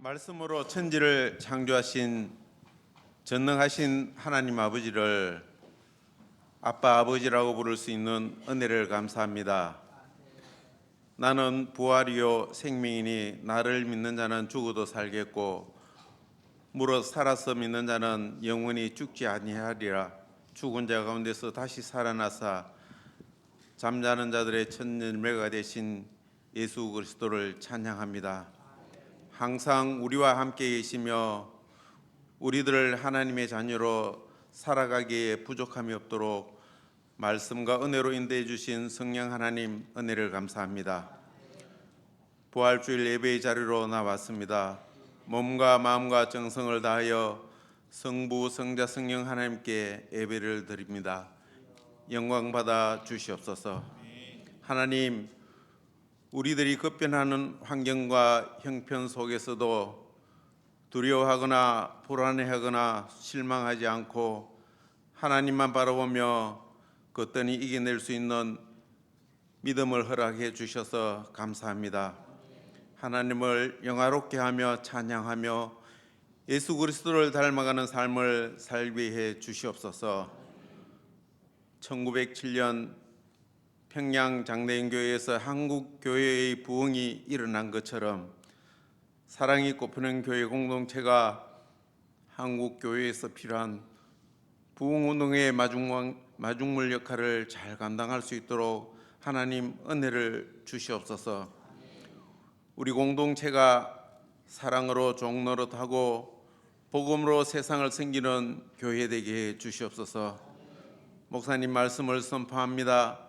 말씀으로 천지를 창조하신 전능하신 하나님 아버지를 아빠 아버지라고 부를 수 있는 은혜를 감사합니다. 나는 부활이요 생명이니 나를 믿는 자는 죽어도 살겠고 무릇 살아서 믿는 자는 영원히 죽지 아니하리라. 죽은 자 가운데서 다시 살아나사 잠자는 자들의 첫 열매가 되신 예수 그리스도를 찬양합니다. 항상 우리와 함께 계시며 우리들을 하나님의 자녀로 살아가기에 부족함이 없도록 말씀과 은혜로 인도해 주신 성령 하나님 은혜를 감사합니다. 부활주일 예배의 자리로 나왔습니다. 몸과 마음과 정성을 다하여 성부, 성자, 성령 하나님께 예배를 드립니다. 영광 받아 주시옵소서. 하나님, 우리들이 급변하는 환경과 형편 속에서도 두려워하거나 불안해하거나 실망하지 않고 하나님만 바라보며 그것들이 이겨낼 수 있는 믿음을 허락해 주셔서 감사합니다. 하나님을 영화롭게 하며 찬양하며 예수 그리스도를 닮아가는 삶을 살게 해 주시옵소서. 1907년 평양 장대인교회에서 한국 교회의 부흥이 일어난 것처럼 사랑이 꽃피는 교회 공동체가 한국 교회에서 필요한 부흥 운동의 마중물 역할을 잘 감당할 수 있도록 하나님 은혜를 주시옵소서. 우리 공동체가 사랑으로 종노릇하고 복음으로 세상을 섬기는 교회 되게 해 주시옵소서. 목사님 말씀을 선포합니다.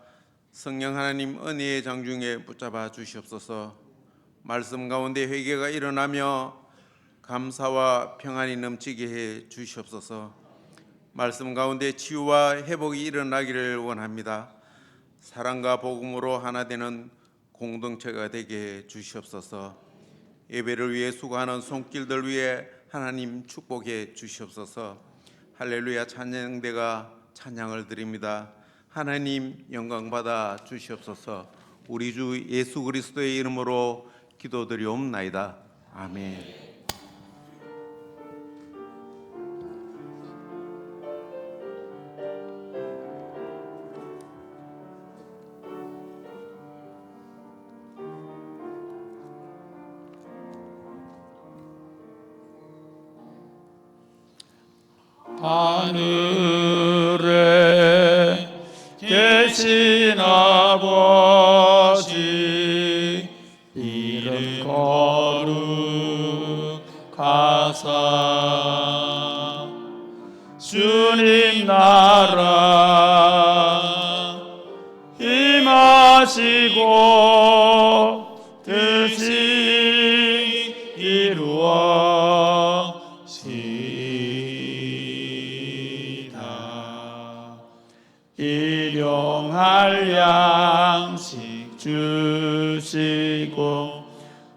성령 하나님 은혜의 장중에 붙잡아 주시옵소서. 말씀 가운데 회개가 일어나며 감사와 평안이 넘치게 해 주시옵소서. 말씀 가운데 치유와 회복이 일어나기를 원합니다. 사랑과 복음으로 하나 되는 공동체가 되게 해 주시옵소서. 예배를 위해 수고하는 손길들 위해 하나님 축복해 주시옵소서. 할렐루야 찬양대가 찬양을 드립니다. 하나님 영광 받아 주시옵소서. 우리 주 예수 그리스도의 이름으로 기도드리옵나이다. 아멘. 하늘에 계신 아버지 이름 거룩하사 주님 나라 임하시고 뜻이 이루어지이다. 일용할 양식 주시고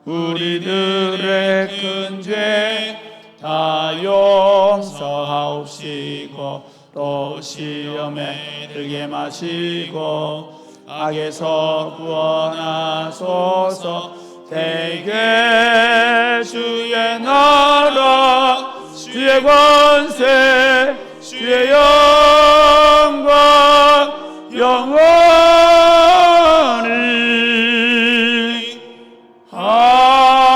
우리들의 큰 죄 다 용서하옵시고 또 시험에 들게 마시고 악에서 구원하소서. 대개 주의 나라 주의 권세 주의 영광 영원히 아멘.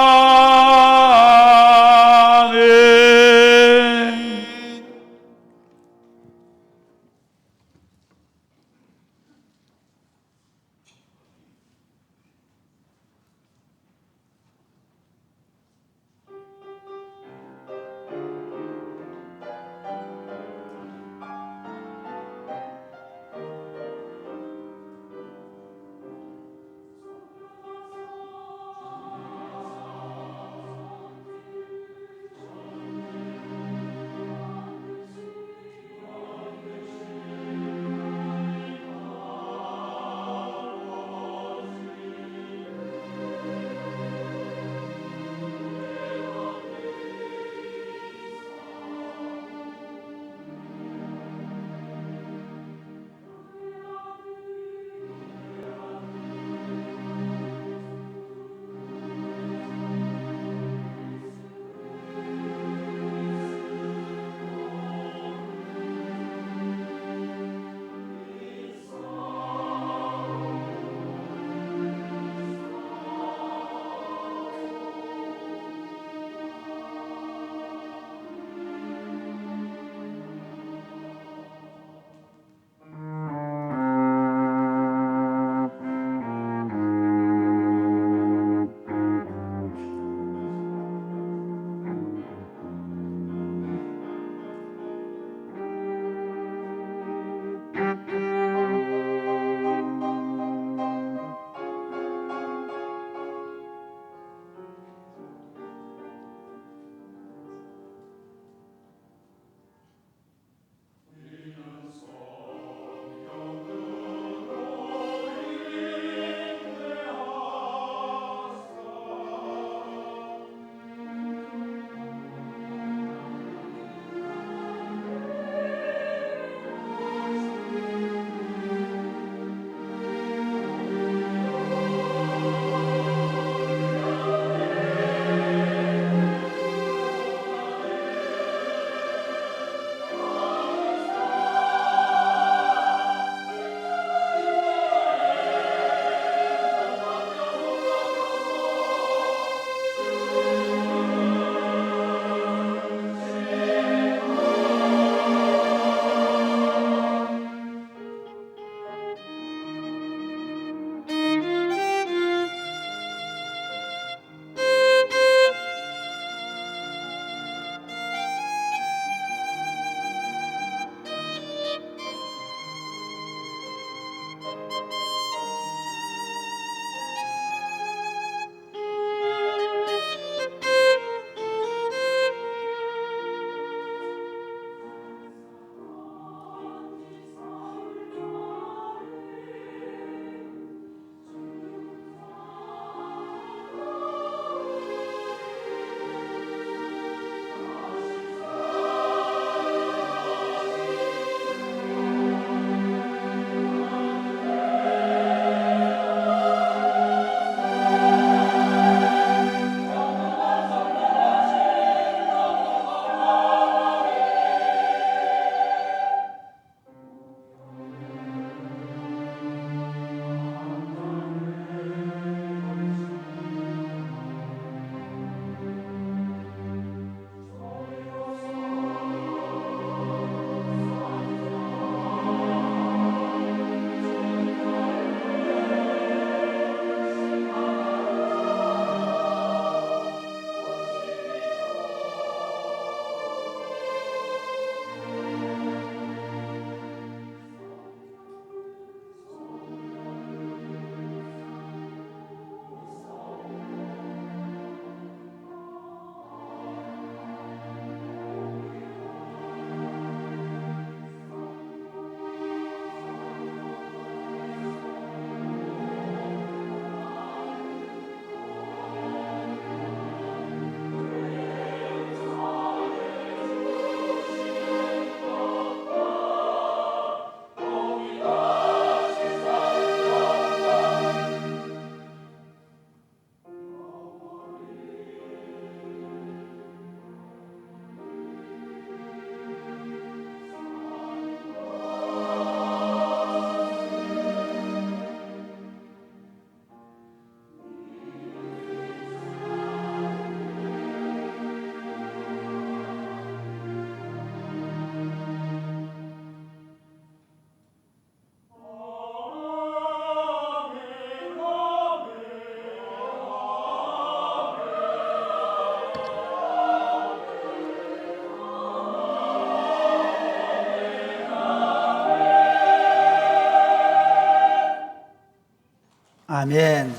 아멘.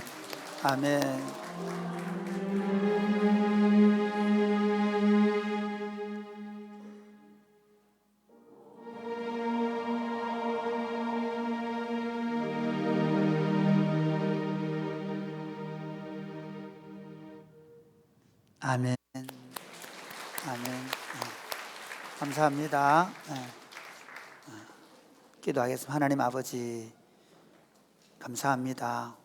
아멘. 아멘. 아멘. 감사합니다. 기도하겠습니다. 하나님 아버지, 감사합니다.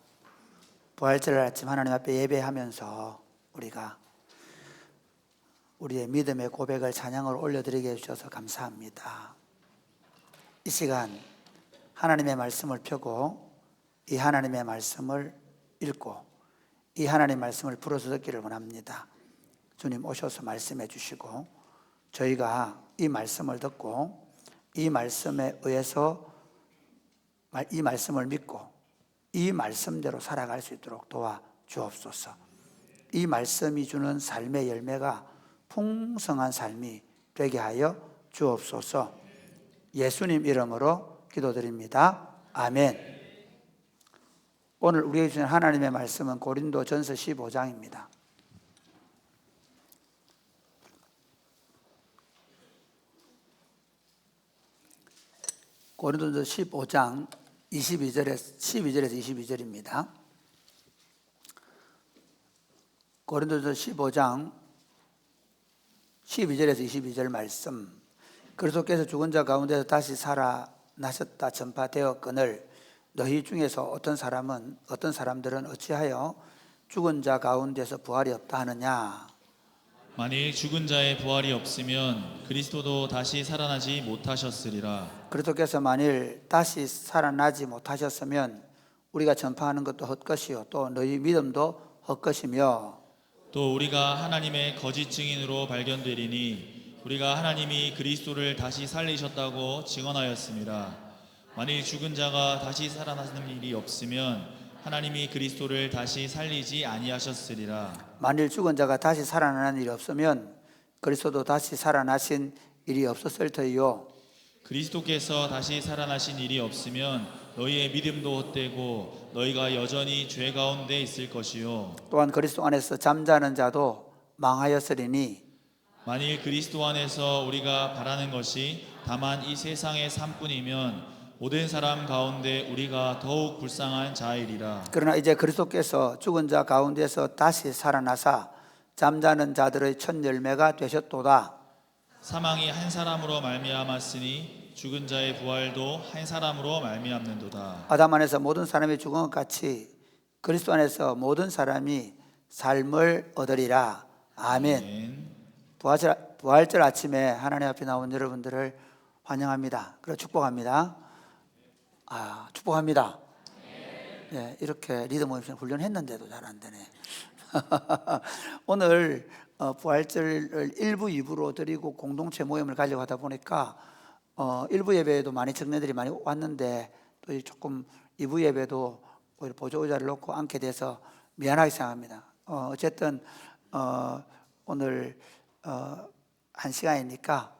부활절 아침 하나님 앞에 예배하면서 우리가 우리의 믿음의 고백을 찬양으로 올려드리게 해주셔서 감사합니다. 이 시간 하나님의 말씀을 펴고 이 하나님의 말씀을 읽고 이 하나님의 말씀을 풀어서 듣기를 원합니다. 주님 오셔서 말씀해 주시고 저희가 이 말씀을 듣고 이 말씀에 의해서 이 말씀을 믿고 이 말씀대로 살아갈 수 있도록 도와주옵소서. 이 말씀이 주는 삶의 열매가 풍성한 삶이 되게 하여 주옵소서. 예수님 이름으로 기도드립니다. 아멘. 오늘 우리에게 주신 하나님의 말씀은 고린도전서 15장입니다. 고린도전서 15장 12절에서 22절입니다. 고린도전서 15장 12절에서 22절 말씀. 그리스도께서 죽은 자 가운데서 다시 살아나셨다 전파되었거늘 너희 중에서 어떤 사람들은 어찌하여 죽은 자 가운데서 부활이 없다 하느냐. 만일 죽은 자의 부활이 없으면 그리스도도 다시 살아나지 못하셨으리라. 그리스도께서 만일 다시 살아나지 못하셨으면 우리가 전파하는 것도 헛것이요 또 너희 믿음도 헛것이며 또 우리가 하나님의 거짓 증인으로 발견되리니 우리가 하나님이 그리스도를 다시 살리셨다고 증언하였습니다. 만일 죽은 자가 다시 살아나는 일이 없으면 하나님이 그리스도를 다시 살리지 아니하셨으리라. 만일 죽은 자가 다시 살아나는 일이 없으면 그리스도도 다시 살아나신 일이 없었을 터이요. 그리스도께서 다시 살아나신 일이 없으면 너희의 믿음도 헛되고 너희가 여전히 죄 가운데 있을 것이요. 또한 그리스도 안에서 잠자는 자도 망하였으리니 만일 그리스도 안에서 우리가 바라는 것이 다만 이 세상의 삶뿐이면 모든 사람 가운데 우리가 더욱 불쌍한 자이리라. 그러나 이제 그리스도께서 죽은 자 가운데서 다시 살아나사 잠자는 자들의 첫 열매가 되셨도다. 사망이 한 사람으로 말미암았으니 죽은 자의 부활도 한 사람으로 말미암는도다. 아담 안에서 모든 사람이 죽은 것 같이 그리스도 안에서 모든 사람이 삶을 얻으리라. 아멘. 부활절 아침에 하나님 앞에 나온 여러분들을 환영합니다. 그리고 축복합니다. 축복합니다. 네, 이렇게 리듬 모임 훈련했는데도 잘 안 되네. 오늘 부활절을 1부, 2부로 드리고 공동체 모임을 가려고 하다 보니까 1부 예배에도 많이 청년들이 많이 왔는데 또 조금 2부 예배도 보조 의자를 놓고 앉게 돼서 미안하게 생각합니다. 어쨌든 오늘 1시간이니까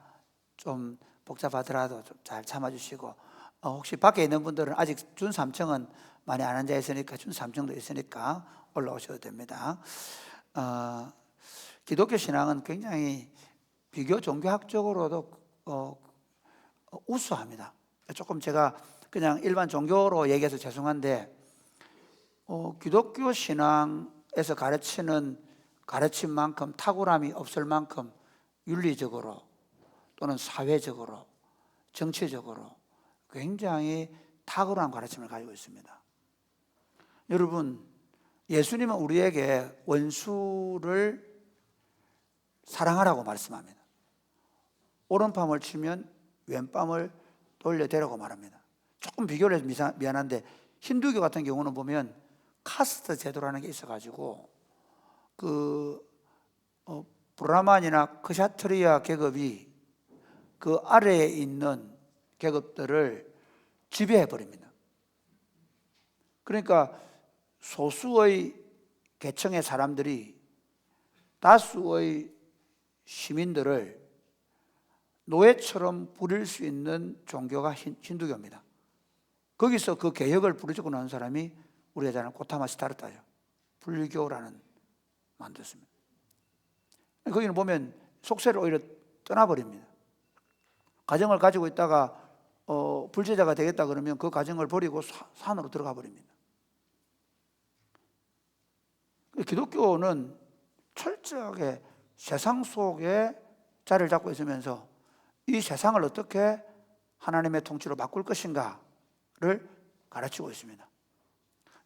좀 복잡하더라도 좀 잘 참아주시고 혹시 밖에 있는 분들은 아직 준 3층은 많이 안 앉아 있으니까 준 3층도 있으니까 올라오셔도 됩니다. 기독교 신앙은 굉장히 비교 종교학적으로도 우수합니다. 조금 제가 그냥 일반 종교로 얘기해서 죄송한데 기독교 신앙에서 가르치는 가르침만큼 탁월함이 없을 만큼 윤리적으로 또는 사회적으로 정치적으로 굉장히 탁월한 가르침을 가지고 있습니다. 여러분, 예수님은 우리에게 원수를 사랑하라고 말씀합니다. 오른밤을 치면 왼밤을 돌려대라고 말합니다. 조금 비교를 해서 미안한데 힌두교 같은 경우는 보면 카스트 제도라는 게 있어가지고 브라만이나 크샤트리아 계급이 그 아래에 있는 계급들을 지배해 버립니다. 그러니까 소수의 계층의 사람들이 다수의 시민들을 노예처럼 부릴 수 있는 종교가 힌두교입니다. 거기서 그 개혁을 부르짖고 나온 사람이 우리가 잘 아는 고타마 시타르타죠. 불교라는 만들었습니다. 거기는 보면 속세를 오히려 떠나버립니다. 가정을 가지고 있다가 불제자가 되겠다 그러면 그 가정을 버리고 산으로 들어가 버립니다. 기독교는 철저하게 세상 속에 자리를 잡고 있으면서 이 세상을 어떻게 하나님의 통치로 바꿀 것인가를 가르치고 있습니다.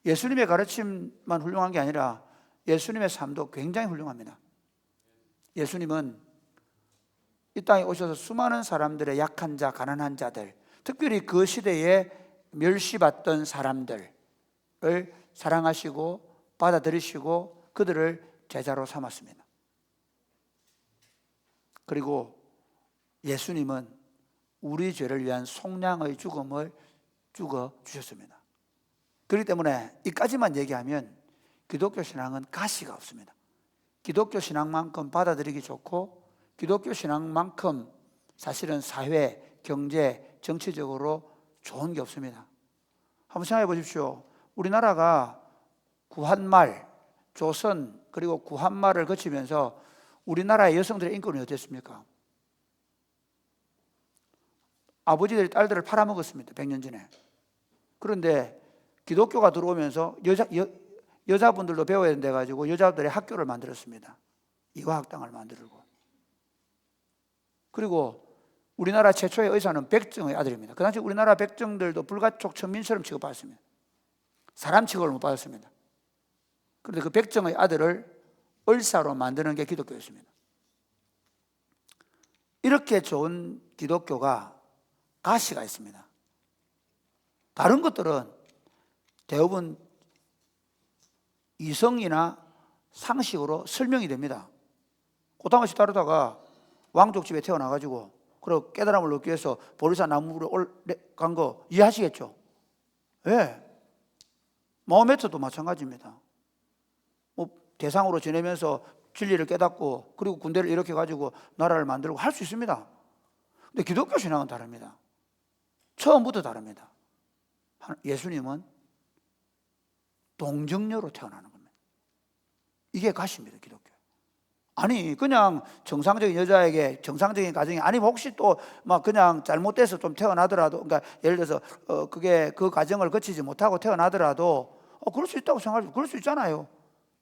예수님의 가르침만 훌륭한 게 아니라 예수님의 삶도 굉장히 훌륭합니다. 예수님은 이 땅에 오셔서 수많은 사람들의 약한 자, 가난한 자들, 특별히 그 시대에 멸시받던 사람들을 사랑하시고 받아들이시고 그들을 제자로 삼았습니다. 그리고 예수님은 우리 죄를 위한 속량의 죽음을 죽어 주셨습니다. 그렇기 때문에 이까지만 얘기하면 기독교 신앙은 가시가 없습니다. 기독교 신앙만큼 받아들이기 좋고 기독교 신앙만큼 사실은 사회, 경제, 정치적으로 좋은 게 없습니다. 한번 생각해 보십시오. 우리나라가 구한말, 조선 그리고 구한말을 거치면서 우리나라의 여성들의 인권이 어땠습니까? 아버지들이 딸들을 팔아먹었습니다. 100년 전에. 그런데 기독교가 들어오면서 여자분들도 배워야 된다 해가지고 여자들의 학교를 만들었습니다. 이화학당을 만들고. 그리고 우리나라 최초의 의사는 백정의 아들입니다. 그 당시 우리나라 백정들도 불가촉 천민처럼 취급받았습니다. 사람 취급을 못 받았습니다. 그런데 그 백정의 아들을 의사로 만드는 게 기독교였습니다. 이렇게 좋은 기독교가 가시가 있습니다. 다른 것들은 대부분 이성이나 상식으로 설명이 됩니다. 고타마 시타르타가 왕족집에 태어나가지고 그리고 깨달음을 얻기 위해서 보리산 나무로 간 거 이해하시겠죠? 왜? 마호메트도 마찬가지입니다. 대상으로 지내면서 진리를 깨닫고 그리고 군대를 이렇게 가지고 나라를 만들고 할 수 있습니다. 근데 기독교 신앙은 다릅니다. 처음부터 다릅니다. 예수님은 동정녀로 태어나는 겁니다. 이게 가시입니다, 기독교. 아니 그냥 정상적인 여자에게 정상적인 가정이 아니면 혹시 또 막 그냥 잘못돼서 좀 태어나더라도 그러니까 예를 들어서 그게 그 가정을 거치지 못하고 태어나더라도 그럴 수 있다고 생각하죠. 그럴 수 있잖아요.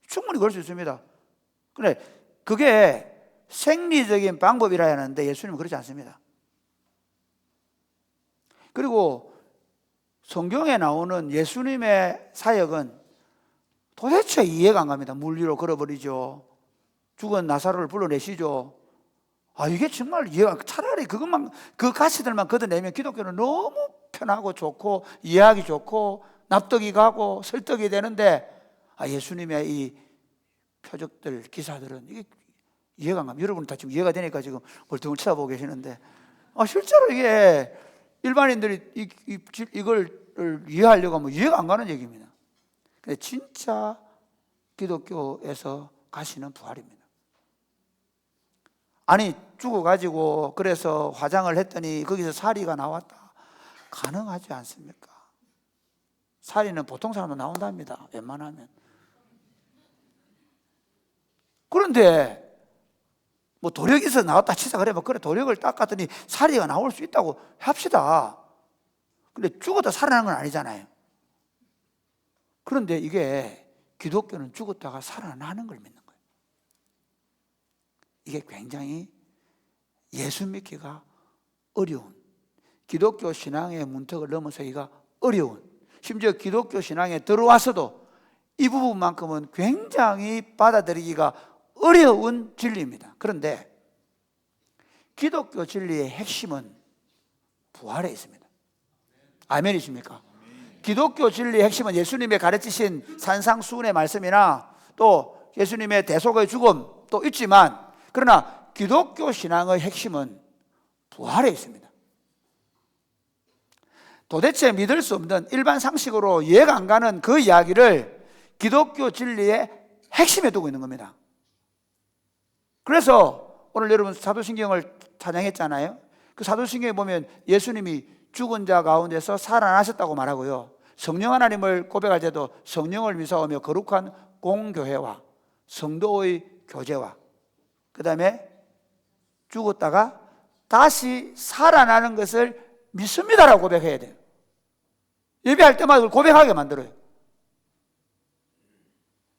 충분히 그럴 수 있습니다. 그런데 그게 생리적인 방법이라 하는데 예수님은 그렇지 않습니다. 그리고 성경에 나오는 예수님의 사역은 도대체 이해가 안 갑니다. 물 위로 걸어버리죠. 죽은 나사로를 불러내시죠. 이게 정말 이해가, 차라리 그것만, 그 가시들만 걷어내면 기독교는 너무 편하고 좋고 이해하기 좋고 납득이 가고 설득이 되는데 예수님의 이 표적들, 기사들은 이게 이해가 안 갑니다. 여러분 다 지금 이해가 되니까 지금 멀뚱을 쳐다보고 계시는데 실제로 이게 일반인들이 이걸 이해하려고 하면 이해가 안 가는 얘기입니다. 근데 진짜 기독교에서 가시는 부활입니다. 아니 죽어가지고 그래서 화장을 했더니 거기서 사리가 나왔다. 가능하지 않습니까? 사리는 보통 사람도 나온답니다. 웬만하면. 그런데 뭐 도력이 있어서 나왔다 치자 그래 도력을 닦았더니 사리가 나올 수 있다고 합시다. 근데 죽었다 살아나는 건 아니잖아요. 그런데 이게 기독교는 죽었다가 살아나는 걸 믿는 거예요. 이게 굉장히 예수 믿기가 어려운, 기독교 신앙의 문턱을 넘어서기가 어려운, 심지어 기독교 신앙에 들어와서도 이 부분만큼은 굉장히 받아들이기가 어려운 진리입니다. 그런데 기독교 진리의 핵심은 부활에 있습니다. 아멘이십니까? 기독교 진리의 핵심은 예수님의 가르치신 산상수훈의 말씀이나 또 예수님의 대속의 죽음 또 있지만, 그러나 기독교 신앙의 핵심은 부활에 있습니다. 도대체 믿을 수 없는 일반 상식으로 이해가 안 가는 그 이야기를 기독교 진리의 핵심에 두고 있는 겁니다. 그래서 오늘 여러분 사도신경을 찬양했잖아요. 그 사도신경에 보면 예수님이 죽은 자 가운데서 살아나셨다고 말하고요, 성령 하나님을 고백할 때도 성령을 미사하며 거룩한 공교회와 성도의 교제와 그 다음에 죽었다가 다시 살아나는 것을 믿습니다라고 고백해야 돼요. 예배할 때마다 그걸 고백하게 만들어요.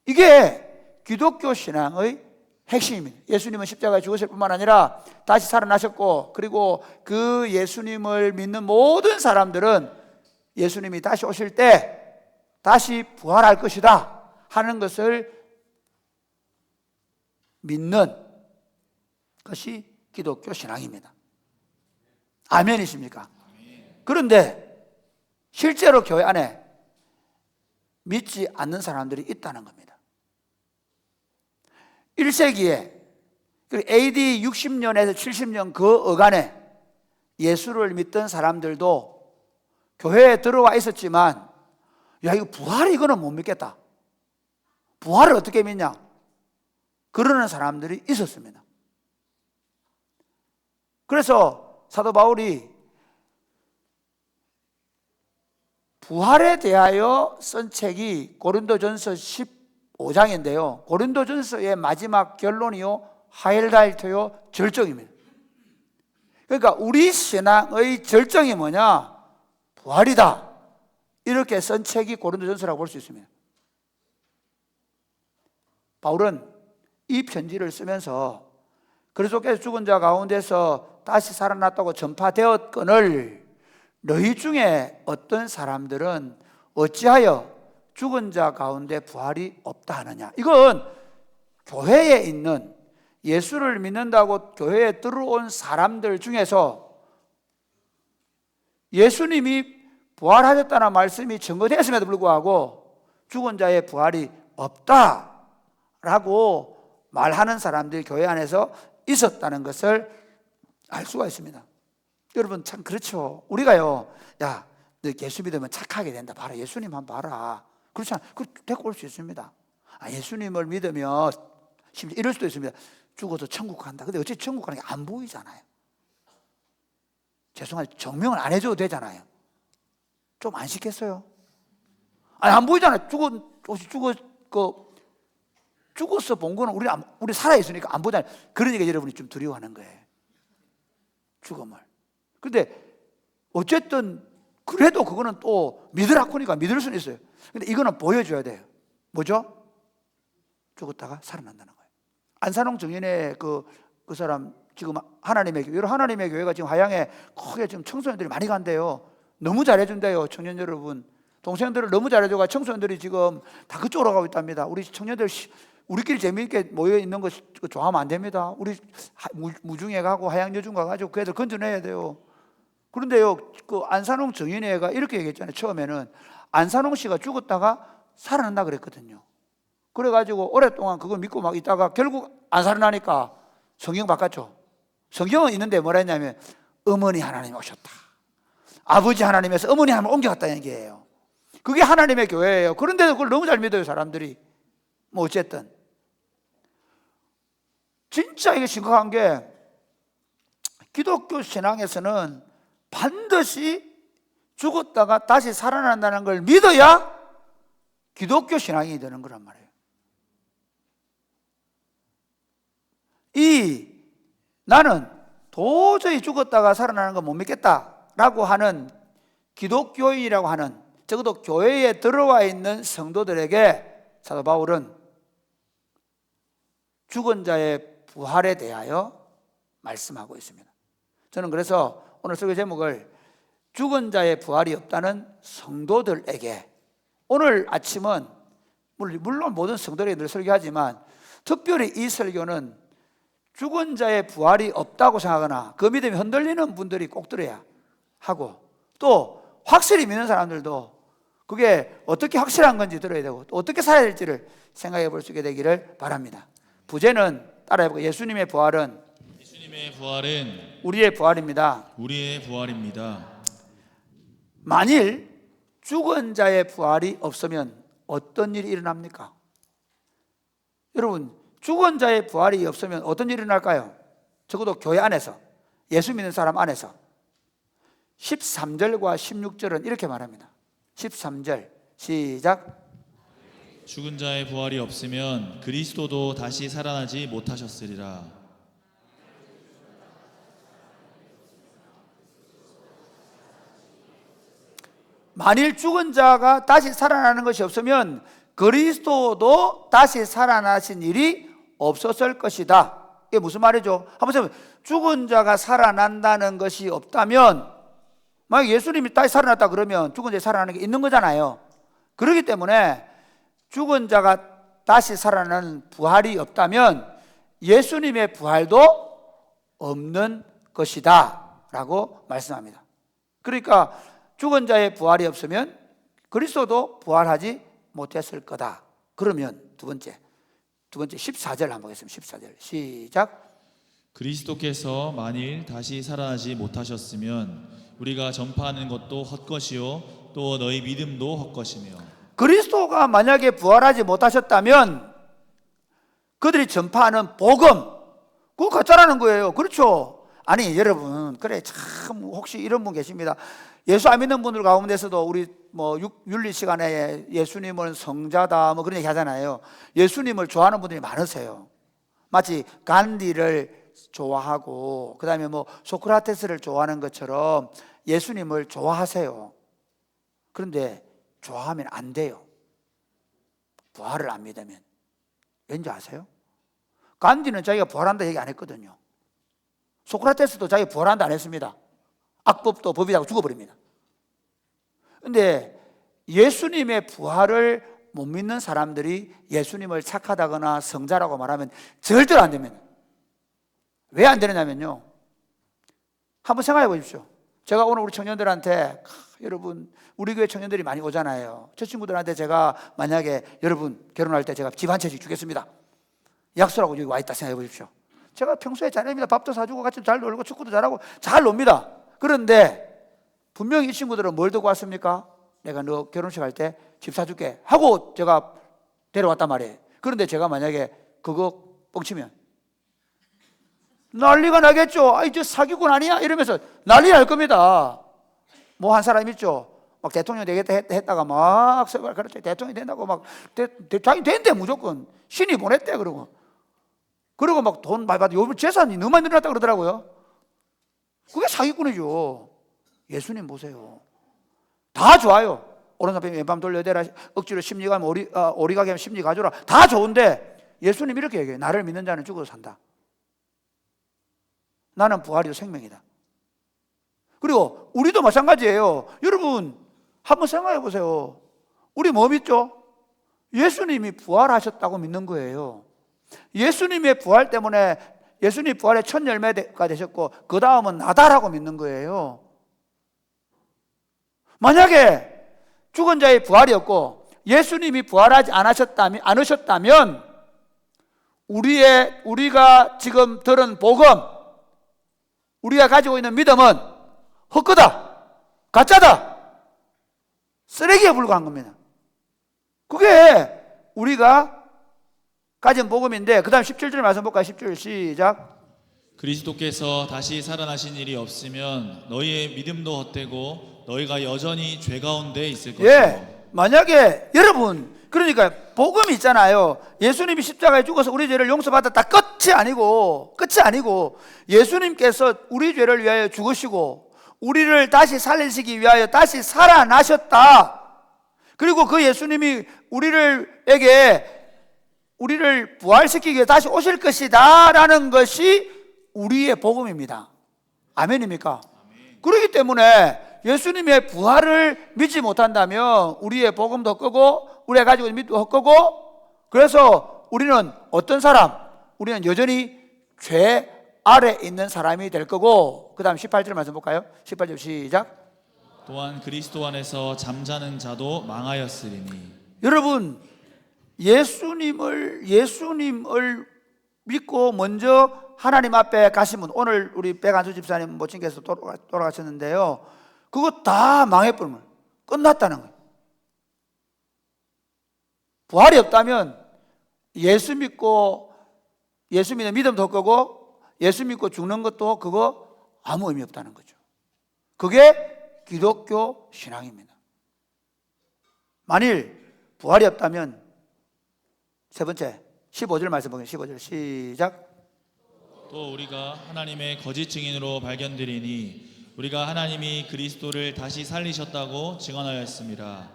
이게 기독교 신앙의 핵심입니다. 예수님은 십자가에 죽으실 뿐만 아니라 다시 살아나셨고, 그리고 그 예수님을 믿는 모든 사람들은 예수님이 다시 오실 때 다시 부활할 것이다 하는 것을 믿는 것이 기독교 신앙입니다. 아멘이십니까? 그런데 실제로 교회 안에 믿지 않는 사람들이 있다는 겁니다. 1세기에 AD 60년에서 70년 그 어간에 예수를 믿던 사람들도 교회에 들어와 있었지만, 야, 이거 부활 이거는 못 믿겠다. 부활을 어떻게 믿냐? 그러는 사람들이 있었습니다. 그래서 사도 바울이 부활에 대하여 쓴 책이 고린도전서 15장인데요. 고린도전서의 마지막 결론이요, 하이라이트요, 절정입니다. 그러니까 우리 신앙의 절정이 뭐냐? 부활이다. 이렇게 쓴 책이 고린도전서라고 볼 수 있습니다. 바울은 이 편지를 쓰면서 그리스도께서 죽은 자 가운데서 다시 살아났다고 전파되었거늘 너희 중에 어떤 사람들은 어찌하여 죽은 자 가운데 부활이 없다 하느냐. 이건 교회에 있는 예수를 믿는다고 교회에 들어온 사람들 중에서 예수님이 부활하셨다는 말씀이 증거되었음에도 불구하고 죽은 자의 부활이 없다라고 말하는 사람들이 교회 안에서 있었다는 것을 알 수가 있습니다. 여러분 참 그렇죠. 우리가요, 야, 너 예수 믿으면 착하게 된다. 봐라, 예수님 한번 봐라. 그렇지 않아? 그 데리고 올 수 있습니다. 예수님을 믿으면 심지어 이럴 수도 있습니다. 죽어도 천국 간다. 근데 어차피 천국 가는 게 안 보이잖아요. 죄송하지만 정명을 안 해줘도 되잖아요. 좀 안 시켰어요? 안 보이잖아요. 죽었어 본 거는 우리 살아있으니까 안 보잖아요. 그러니까 여러분이 좀 두려워하는 거예요. 죽음을. 근데 어쨌든 그래도 그거는 또 믿으라고 하니까 믿을 수는 있어요. 근데 이거는 보여줘야 돼요. 뭐죠? 죽었다가 살아난다는 거예요. 안산홍 정인의 그 사람 지금 하나님의 교회가 지금 하양에 크게 지금 청소년들이 많이 간대요. 너무 잘해준대요. 청년 여러분, 동생들을 너무 잘해줘가 청소년들이 지금 다 그쪽으로 가고 있답니다. 우리 청년들 우리끼리 재미있게 모여 있는 거 좋아하면 안 됩니다. 우리 무중에 가고 하양여중 가가지고 그 애들 건져내야 돼요. 그런데요, 그 안산홍 정인회가 이렇게 얘기했잖아요. 처음에는 안산홍 씨가 죽었다가 살아난다 그랬거든요. 그래가지고 오랫동안 그거 믿고 막 있다가 결국 안 살아나니까 성경 바꿨죠. 성경은 있는데 뭐라 했냐면 어머니 하나님 오셨다. 아버지 하나님에서 어머니 하나님을 옮겨갔다는 얘기예요. 그게 하나님의 교회예요. 그런데도 그걸 너무 잘 믿어요, 사람들이. 뭐 어쨌든 진짜 이게 심각한 게 기독교 신앙에서는 반드시 죽었다가 다시 살아난다는 걸 믿어야 기독교 신앙이 되는 거란 말이에요. 나는 도저히 죽었다가 살아나는 거 못 믿겠다라고 하는 기독교인이라고 하는, 적어도 교회에 들어와 있는 성도들에게 사도 바울은 죽은 자의 부활에 대하여 말씀하고 있습니다. 저는 그래서 오늘 설교 제목을 죽은 자의 부활이 없다는 성도들에게, 오늘 아침은 물론 모든 성도들에게 늘 설교하지만 특별히 이 설교는 죽은 자의 부활이 없다고 생각하거나 그 믿음이 흔들리는 분들이 꼭 들어야 하고, 또 확실히 믿는 사람들도 그게 어떻게 확실한 건지 들어야 되고 또 어떻게 살아야 될지를 생각해 볼 수 있게 되기를 바랍니다. 부제는 따라해보고, 예수님의 부활은 우리의 부활입니다. 우리의 부활입니다. 만일 죽은 자의 부활이 없으면 어떤 일이 일어납니까? 여러분, 죽은 자의 부활이 없으면 어떤 일이 일어날까요? 적어도 교회 안에서, 예수 믿는 사람 안에서 13절과 16절은 이렇게 말합니다. 13절 시작. 죽은 자의 부활이 없으면 그리스도도 다시 살아나지 못하셨으리라. 만일 죽은 자가 다시 살아나는 것이 없으면 그리스도도 다시 살아나신 일이 없었을 것이다. 이게 무슨 말이죠? 한번 생각해 보세요. 죽은 자가 살아난다는 것이 없다면, 만약 예수님이 다시 살아났다 그러면 죽은 자가 살아나는 게 있는 거잖아요. 그렇기 때문에 죽은 자가 다시 살아나는 부활이 없다면 예수님의 부활도 없는 것이다 라고 말씀합니다. 그러니까 죽은 자의 부활이 없으면 그리스도도 부활하지 못했을 거다. 그러면 두 번째 14절 한번 보겠습니다. 14절 시작. 그리스도께서 만일 다시 살아나지 못하셨으면 우리가 전파하는 것도 헛것이요 또 너희 믿음도 헛것이며. 그리스도가 만약에 부활하지 못하셨다면 그들이 전파하는 복음 그거 가짜라는 거예요. 그렇죠? 아니 여러분, 그래 참 혹시 이런 분 계십니다. 예수 안 믿는 분들 가운데서도 우리 뭐 윤리 시간에 예수님은 성자다 뭐 그런 얘기 하잖아요. 예수님을 좋아하는 분들이 많으세요. 마치 간디를 좋아하고 그다음에 뭐 소크라테스를 좋아하는 것처럼 예수님을 좋아하세요. 그런데 좋아하면 안 돼요. 부활을 안 믿으면. 왠지 아세요? 간디는 자기가 부활한다 얘기 안 했거든요. 소크라테스도 자기가 부활한다 안 했습니다. 악법도 법이라고 죽어버립니다. 그런데 예수님의 부활을 못 믿는 사람들이 예수님을 착하다거나 성자라고 말하면 절대로 안 됩니다. 왜 안 되느냐면요, 한번 생각해 보십시오. 제가 오늘 우리 청년들한테 여러분 우리 교회 청년들이 많이 오잖아요. 저 친구들한테 제가 만약에 여러분 결혼할 때 제가 집 한 채씩 주겠습니다 약속하고 여기 와 있다 생각해 보십시오. 제가 평소에 잘합니다. 밥도 사주고 같이 잘 놀고 축구도 잘하고 잘 놉니다. 그런데 분명히 이 친구들은 뭘 듣고 왔습니까? 내가 너 결혼식 할 때 집 사줄게 하고 제가 데려왔단 말이에요. 그런데 제가 만약에 그거 뻥치면 난리가 나겠죠. 아이 저 사기꾼 아니야? 이러면서 난리 날 겁니다. 뭐 한 사람 있죠, 막 대통령 되겠다 했다가 막 그렇죠, 대통령이 된다고 막 자기 된대 무조건 신이 보냈대. 그러고 막 돈 많이 받고 요즘 재산이 너무 많이 늘어났다 그러더라고요. 그게 사기꾼이죠. 예수님 보세요. 다 좋아요. 오른손 왼밤 돌려대라, 억지로 심리 가면 오리 가게 하면 심리 가져라, 다 좋은데 예수님 이렇게 얘기해요. 나를 믿는 자는 죽어도 산다. 나는 부활이요 생명이다. 그리고 우리도 마찬가지예요. 여러분 한번 생각해 보세요. 우리 뭐 믿죠? 예수님이 부활하셨다고 믿는 거예요. 예수님의 부활 때문에 예수님 부활의 첫 열매가 되셨고 그 다음은 나다라고 믿는 거예요. 만약에 죽은 자의 부활이 없고 예수님이 부활하지 않으셨다면 우리가 지금 들은 복음, 우리가 가지고 있는 믿음은 헛거다, 가짜다, 쓰레기에 불과한 겁니다. 그게 우리가 가진 복음인데, 그 다음 17절 말씀 볼까요? 17절 시작. 그리스도께서 다시 살아나신 일이 없으면 너희의 믿음도 헛되고 너희가 여전히 죄 가운데 있을 것이고. 예, 만약에 여러분, 그러니까 복음이 있잖아요. 예수님이 십자가에 죽어서 우리 죄를 용서받았다, 끝이 아니고 예수님께서 우리 죄를 위하여 죽으시고 우리를 다시 살리시기 위하여 다시 살아나셨다. 그리고 그 예수님이 우리를 부활시키기 위해 다시 오실 것이다 라는 것이 우리의 복음입니다. 아멘입니까? 그렇기 때문에 예수님의 부활을 믿지 못한다면 우리의 복음도 헛거고 우리가 가지고 있는 믿음도 헛거고, 그래서 우리는 어떤 사람? 우리는 여전히 죄 아래 있는 사람이 될 거고, 그 다음 18절 말씀 볼까요? 18절 시작. 또한 그리스도 안에서 잠자는 자도 망하였으리니. 여러분, 예수님을 믿고 먼저 하나님 앞에 가신 분, 오늘 우리 백안수 집사님 모친께서 돌아가셨는데요, 그거 다 망해버리면 끝났다는 거예요. 부활이 없다면 예수 믿는 믿음도 없고 예수 믿고 죽는 것도 그거 아무 의미 없다는 거죠. 그게 기독교 신앙입니다. 만일 부활이 없다면 세 번째 15절 말씀 보겠습니다. 15절 시작. 또 우리가 하나님의 거짓 증인으로 발견되리니 우리가 하나님이 그리스도를 다시 살리셨다고 증언하였습니다.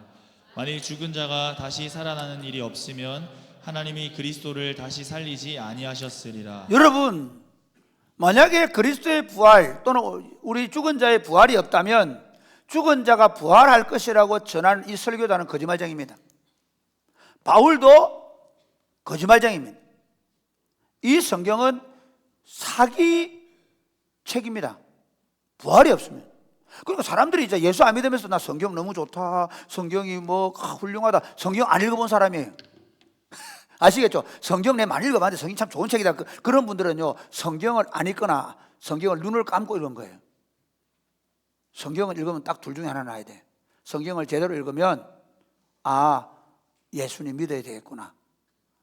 만일 죽은 자가 다시 살아나는 일이 없으면 하나님이 그리스도를 다시 살리지 아니하셨으리라. 여러분, 만약에 그리스도의 부활 또는 우리 죽은 자의 부활이 없다면 죽은 자가 부활할 것이라고 전하는 이 설교자는 거짓말쟁입니다. 바울도 거짓말쟁입니다. 이 성경은 사기책입니다. 부활이 없으면. 그러니까 사람들이 이제 예수 안 믿으면서 나 성경 너무 좋다, 성경이 뭐 훌륭하다, 성경 안 읽어본 사람이에요. 아시겠죠? 성경 내 많이 읽어봤는데 성경 참 좋은 책이다. 그런 분들은요, 성경을 안 읽거나 성경을 눈을 감고 읽은 거예요. 성경을 읽으면 딱 둘 중에 하나 나야 돼. 성경을 제대로 읽으면 아, 예수님 믿어야 되겠구나.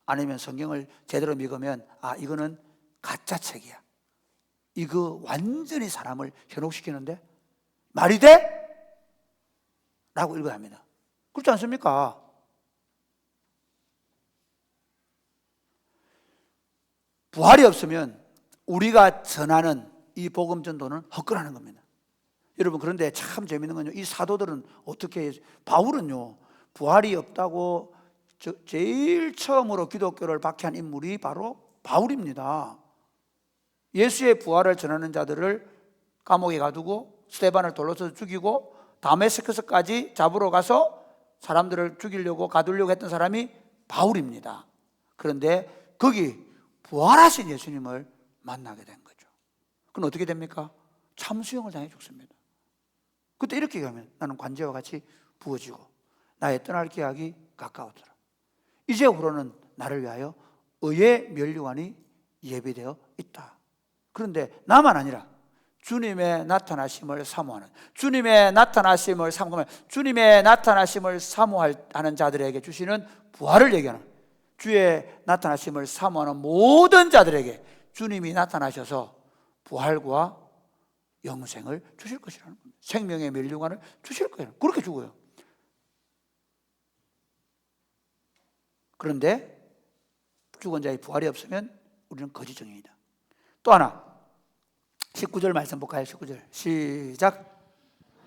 아니면 성경을 제대로 믿으면 아, 이거는 가짜 책이야. 이거 완전히 사람을 현혹시키는데 말이 돼? 라고 읽어야 합니다. 그렇지 않습니까? 부활이 없으면 우리가 전하는 이 복음 전도는 헛거라는 겁니다. 여러분, 그런데 참 재밌는 건요, 이 사도들은 어떻게, 바울은요 부활이 없다고 제일 처음으로 기독교를 박해한 인물이 바로 바울입니다. 예수의 부활을 전하는 자들을 감옥에 가두고 스데반을 돌로 쳐서 죽이고 다메섹스까지 잡으러 가서 사람들을 죽이려고 가두려고 했던 사람이 바울입니다. 그런데 거기 부활하신 예수님을 만나게 된 거죠. 그럼 어떻게 됩니까? 참수형을 당해 죽습니다. 그때 이렇게 얘기하면 나는 관제와 같이 부어지고 나의 떠날 기약이 가까웠더라. 이제후로는 나를 위하여 의의 면류관이 예비되어 있다. 그런데 나만 아니라 주님의 나타나심을 사모하는, 주님의 나타나심을 사모하는, 주님의 나타나심을 사모하는 자들에게 주시는 부활을 얘기하는, 주의 나타나심을 사모하는 모든 자들에게 주님이 나타나셔서 부활과 영생을 주실 것이라는 겁니다. 생명의 면류관을 주실 거예요. 그렇게 죽어요. 그런데 죽은 자의 부활이 없으면 우리는 거짓 증인이다. 또 하나 19절 말씀 볼까요? 19절 시작.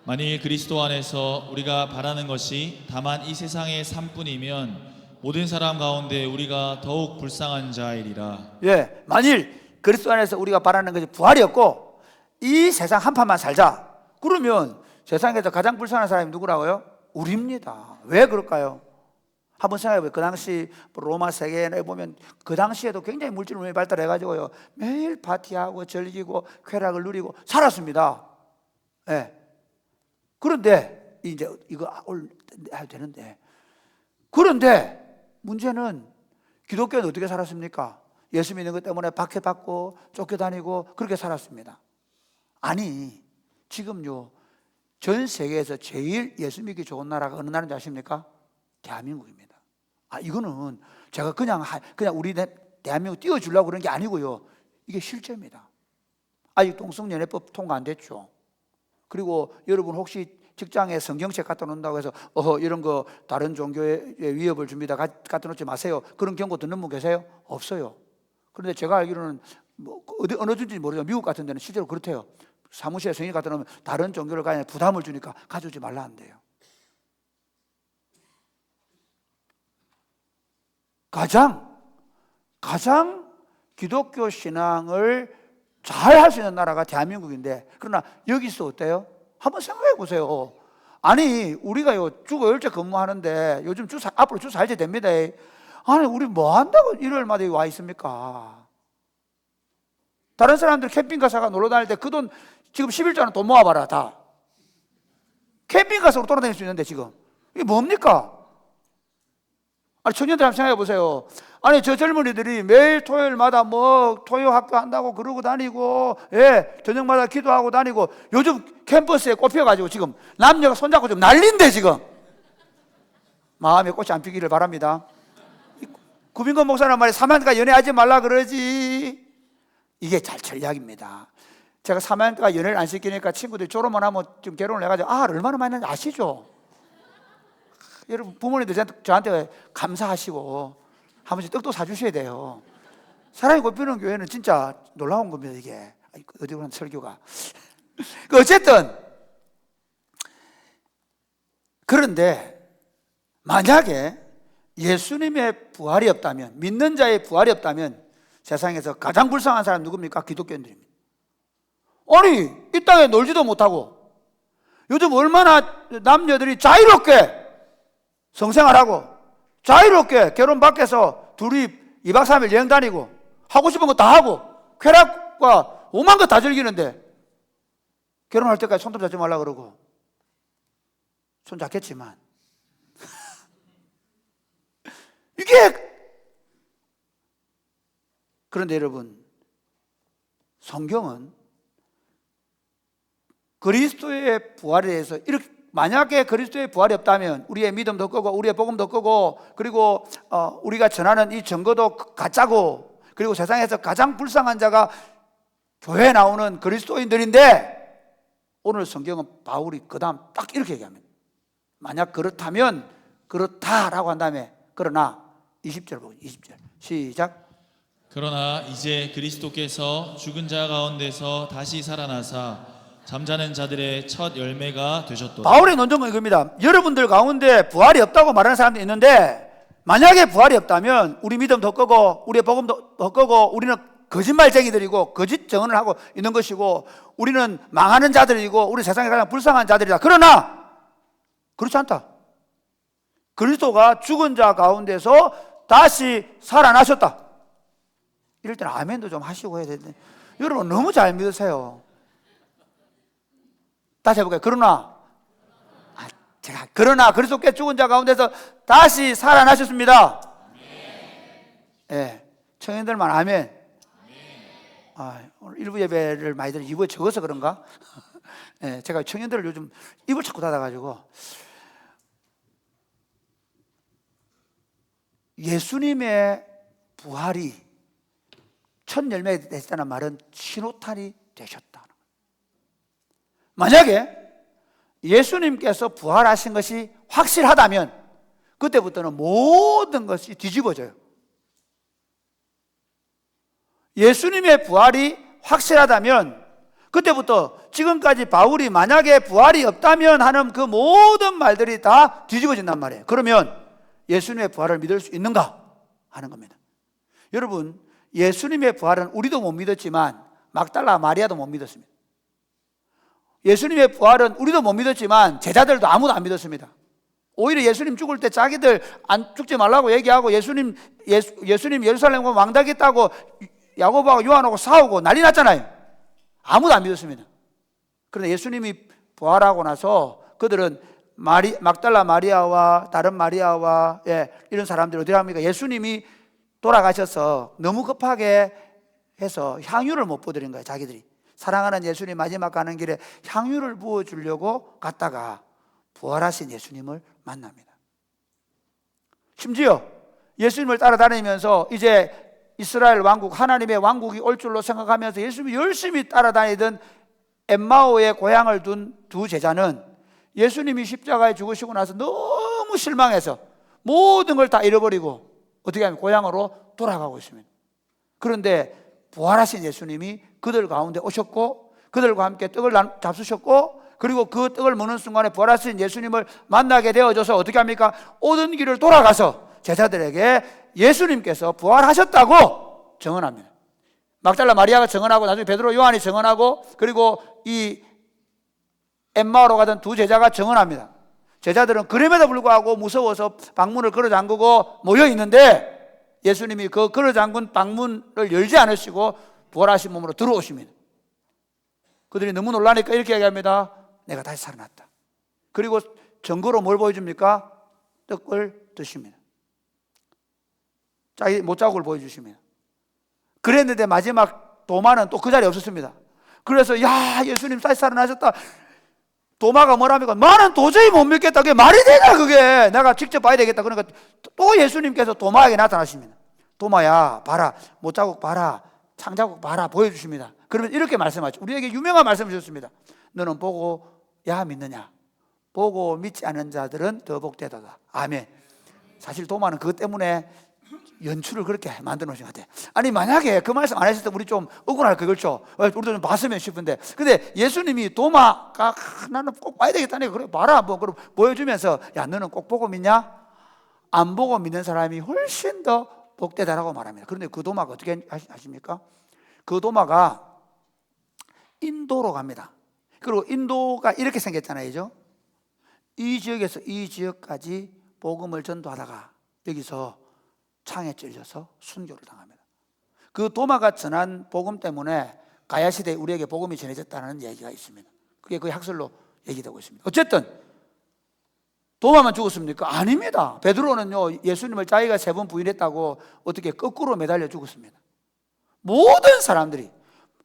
만일 그리스도 안에서 우리가 바라는 것이 다만 이 세상의 삶뿐이면 모든 사람 가운데 우리가 더욱 불쌍한 자이리라. 예, 만일 그리스도 안에서 우리가 바라는 것이 부활이 없고 이 세상 한판만 살자, 그러면 세상에서 가장 불쌍한 사람이 누구라고요? 우리입니다. 왜 그럴까요? 한번 생각해보세요. 그 당시 로마 세계에 보면 그 당시에도 굉장히 물질문명이 발달해가지고요, 매일 파티하고 즐기고 쾌락을 누리고 살았습니다. 예. 그런데 이제 이거 해야 되는데, 그런데 문제는 기독교는 어떻게 살았습니까? 예수 믿는 것 때문에 박해받고 쫓겨다니고 그렇게 살았습니다. 아니, 지금요 전 세계에서 제일 예수 믿기 좋은 나라가 어느 나라인지 아십니까? 대한민국입니다. 아, 이거는 제가 그냥 우리 대한민국 띄워주려고 그런 게 아니고요, 이게 실제입니다. 아직 동성연애법 통과 안 됐죠. 그리고 여러분 혹시 직장에 성경책 갖다 놓는다고 해서 이런 거 다른 종교에 위협을 줍니다, 갖다 놓지 마세요, 그런 경고 듣는 분 계세요? 없어요. 그런데 제가 알기로는 뭐 어느 주인지 모르지만 미국 같은 데는 실제로 그렇대요. 사무실에 성경 갖다 놓으면 다른 종교를 가야 부담을 주니까 가져오지 말라 한대요. 가장 기독교 신앙을 잘 할 수 있는 나라가 대한민국인데, 그러나 여기서 어때요? 한번 생각해 보세요. 아니, 우리가요 주 5일째 근무하는데 요즘 앞으로 주 4일째 됩니다. 아니, 우리 뭐 한다고 일요일마다 여기 와 있습니까? 다른 사람들 캠핑 가서 놀러 다닐 때 그 돈 지금 11조 원 돈 모아봐라. 다 캠핑 가서 돌아다닐 수 있는데 지금 이게 뭡니까? 아니, 청년들 한번 생각해 보세요. 아니, 저 젊은이들이 매일 토요일마다 뭐 토요 학교 한다고 그러고 다니고, 예, 저녁마다 기도하고 다니고, 요즘 캠퍼스에 꼽혀가지고 지금 남녀가 손잡고 좀 난린데 지금 마음에 꽃이 안 피기를 바랍니다. 구빈건 목사님 말이 사만가 연애하지 말라 그러지, 이게 잘 전략입니다. 제가 사만가 연애를 안 시키니까 친구들이 졸업만 하면 좀 결혼을 해가지고 얼마나 많이 했는지 아시죠? 여러분 부모님들 저한테 감사하시고 한 번씩 떡도 사주셔야 돼요. 사랑이 꼽히는 교회는 진짜 놀라운 겁니다. 이게 어디 보면 설교가. 어쨌든 그런데 만약에 예수님의 부활이 없다면, 믿는 자의 부활이 없다면 세상에서 가장 불쌍한 사람 누굽니까? 기독교인들입니다. 아니 이 땅에 놀지도 못하고 요즘 얼마나 남녀들이 자유롭게 성생활하고 자유롭게 결혼 밖에서 둘이 2박 3일 여행 다니고 하고 싶은 거 다 하고 쾌락과 오만 거 다 즐기는데 결혼할 때까지 손도 잡지 말라 그러고 손 잡겠지만 이게 그런데 여러분 성경은 그리스도의 부활에 대해서 이렇게 만약에 그리스도의 부활이 없다면 우리의 믿음도 끄고 우리의 복음도 끄고 그리고 우리가 전하는 이 증거도 가짜고 그리고 세상에서 가장 불쌍한 자가 교회에 나오는 그리스도인들인데 오늘 성경은 바울이 그 다음 딱 이렇게 얘기합니다. 만약 그렇다면 그렇다라고 한 다음에 그러나 20절 보고 20절 시작. 그러나 이제 그리스도께서 죽은 자 가운데서 다시 살아나사 잠자는 자들의 첫 열매가 되셨도다. 바울의 논정은 이겁니다. 여러분들 가운데 부활이 없다고 말하는 사람도 있는데 만약에 부활이 없다면 우리 믿음 더 끄고 우리의 복음도 더 끄고 우리는 거짓말쟁이들이고 거짓 증언을 하고 있는 것이고 우리는 망하는 자들이고 우리 세상에 가장 불쌍한 자들이다. 그러나 그렇지 않다. 그리스도가 죽은 자 가운데서 다시 살아나셨다. 이럴 때는 아멘도 좀 하시고 해야 되는데 여러분 너무 잘 믿으세요. 다시 해볼까요? 그러나 그리스도께 죽은 자 가운데서 다시 살아나셨습니다. 예, 청년들만 아멘. 오늘 1부 예배를 많이 들은 2부에 적어서 그런가? 예, 제가 청년들을 요즘 입을 자꾸 닫아가지고 예수님의 부활이 첫 열매가 됐다는 말은 신호탄이 되셨다. 만약에 예수님께서 부활하신 것이 확실하다면 그때부터는 모든 것이 뒤집어져요. 예수님의 부활이 확실하다면 그때부터 지금까지 바울이 만약에 부활이 없다면 하는 그 모든 말들이 다 뒤집어진단 말이에요. 그러면 예수님의 부활을 믿을 수 있는가 하는 겁니다. 여러분 예수님의 부활은 우리도 못 믿었지만 막달라 마리아도 못 믿었습니다. 예수님의 부활은 우리도 못 믿었지만 제자들도 아무도 안 믿었습니다. 오히려 예수님 죽을 때 자기들 안 죽지 말라고 얘기하고 예수님 예루살렘 가면 왕다겠다고 야고보하고 요한하고 싸우고 난리 났잖아요. 아무도 안 믿었습니다. 그런데 예수님이 부활하고 나서 그들은 막달라 마리아와 다른 마리아와 이런 사람들이 어디 갑니까? 예수님이 돌아가셔서 너무 급하게 해서 향유를 못 부어드린 거예요. 자기들이 사랑하는 예수님 마지막 가는 길에 향유를 부어주려고 갔다가 부활하신 예수님을 만납니다. 심지어 예수님을 따라다니면서 이제 이스라엘 왕국 하나님의 왕국이 올 줄로 생각하면서 예수님이 열심히 따라다니던 엠마오의 고향을 둔 두 제자는 예수님이 십자가에 죽으시고 나서 너무 실망해서 모든 걸 다 잃어버리고 어떻게 하면 고향으로 돌아가고 있습니다. 그런데 부활하신 예수님이 그들 가운데 오셨고 그들과 함께 떡을 잡수셨고 그리고 그 떡을 먹는 순간에 부활하신 예수님을 만나게 되어져서 어떻게 합니까? 오던 길을 돌아가서 제자들에게 예수님께서 부활하셨다고 증언합니다. 막달라 마리아가 증언하고 나중에 베드로 요한이 증언하고 그리고 이 엠마오로 가던 두 제자가 증언합니다. 제자들은 그럼에도 불구하고 무서워서 방문을 걸어 잠그고 모여 있는데 예수님이 그 걸어 잠근 방문을 열지 않으시고 부활하신 몸으로 들어오십니다. 그들이 너무 놀라니까 이렇게 얘기합니다. 내가 다시 살아났다. 그리고 증거로 뭘 보여줍니까? 떡을 드십니다. 자기 못자국을 보여주십니다. 그랬는데 마지막 도마는 또 그 자리에 없었습니다. 그래서 야 예수님 다시 살아나셨다. 도마가 뭐랍니까? 나는 도저히 못 믿겠다. 그게 말이 되냐 그게. 내가 직접 봐야 되겠다. 그러니까 또 예수님께서 도마에게 나타나십니다. 도마야 봐라. 못자국 봐라. 창자국 봐라. 보여주십니다. 그러면 이렇게 말씀하죠. 우리에게 유명한 말씀을 주셨습니다. 너는 보고야 믿느냐? 보고 믿지 않는 자들은 더 복되다. 아멘. 사실 도마는 그것 때문에 연출을 그렇게 만들어 놓으신 것 같아요. 아니 만약에 그 말씀 안 했을 때 우리 좀 억울할 거 그렇죠? 우리도 좀 봤으면 싶은데, 근데 예수님이 도마가 나는 꼭 봐야 되겠다니까 그래 봐라 뭐 그럼 보여주면서 야 너는 꼭 보고 믿냐? 안 보고 믿는 사람이 훨씬 더 복되다라고 말합니다. 그런데 그 도마가 어떻게 하십니까? 그 도마가 인도로 갑니다. 그리고 인도가 이렇게 생겼잖아요. 이 지역에서 이 지역까지 복음을 전도하다가 여기서 창에 찔려서 순교를 당합니다. 그 도마가 전한 복음 때문에 가야 시대에 우리에게 복음이 전해졌다는 얘기가 있습니다. 그게 거의 학설로 얘기되고 있습니다. 어쨌든 도마만 죽었습니까? 아닙니다. 베드로는요 예수님을 자기가 3번 부인했다고 어떻게 거꾸로 매달려 죽었습니다. 모든 사람들이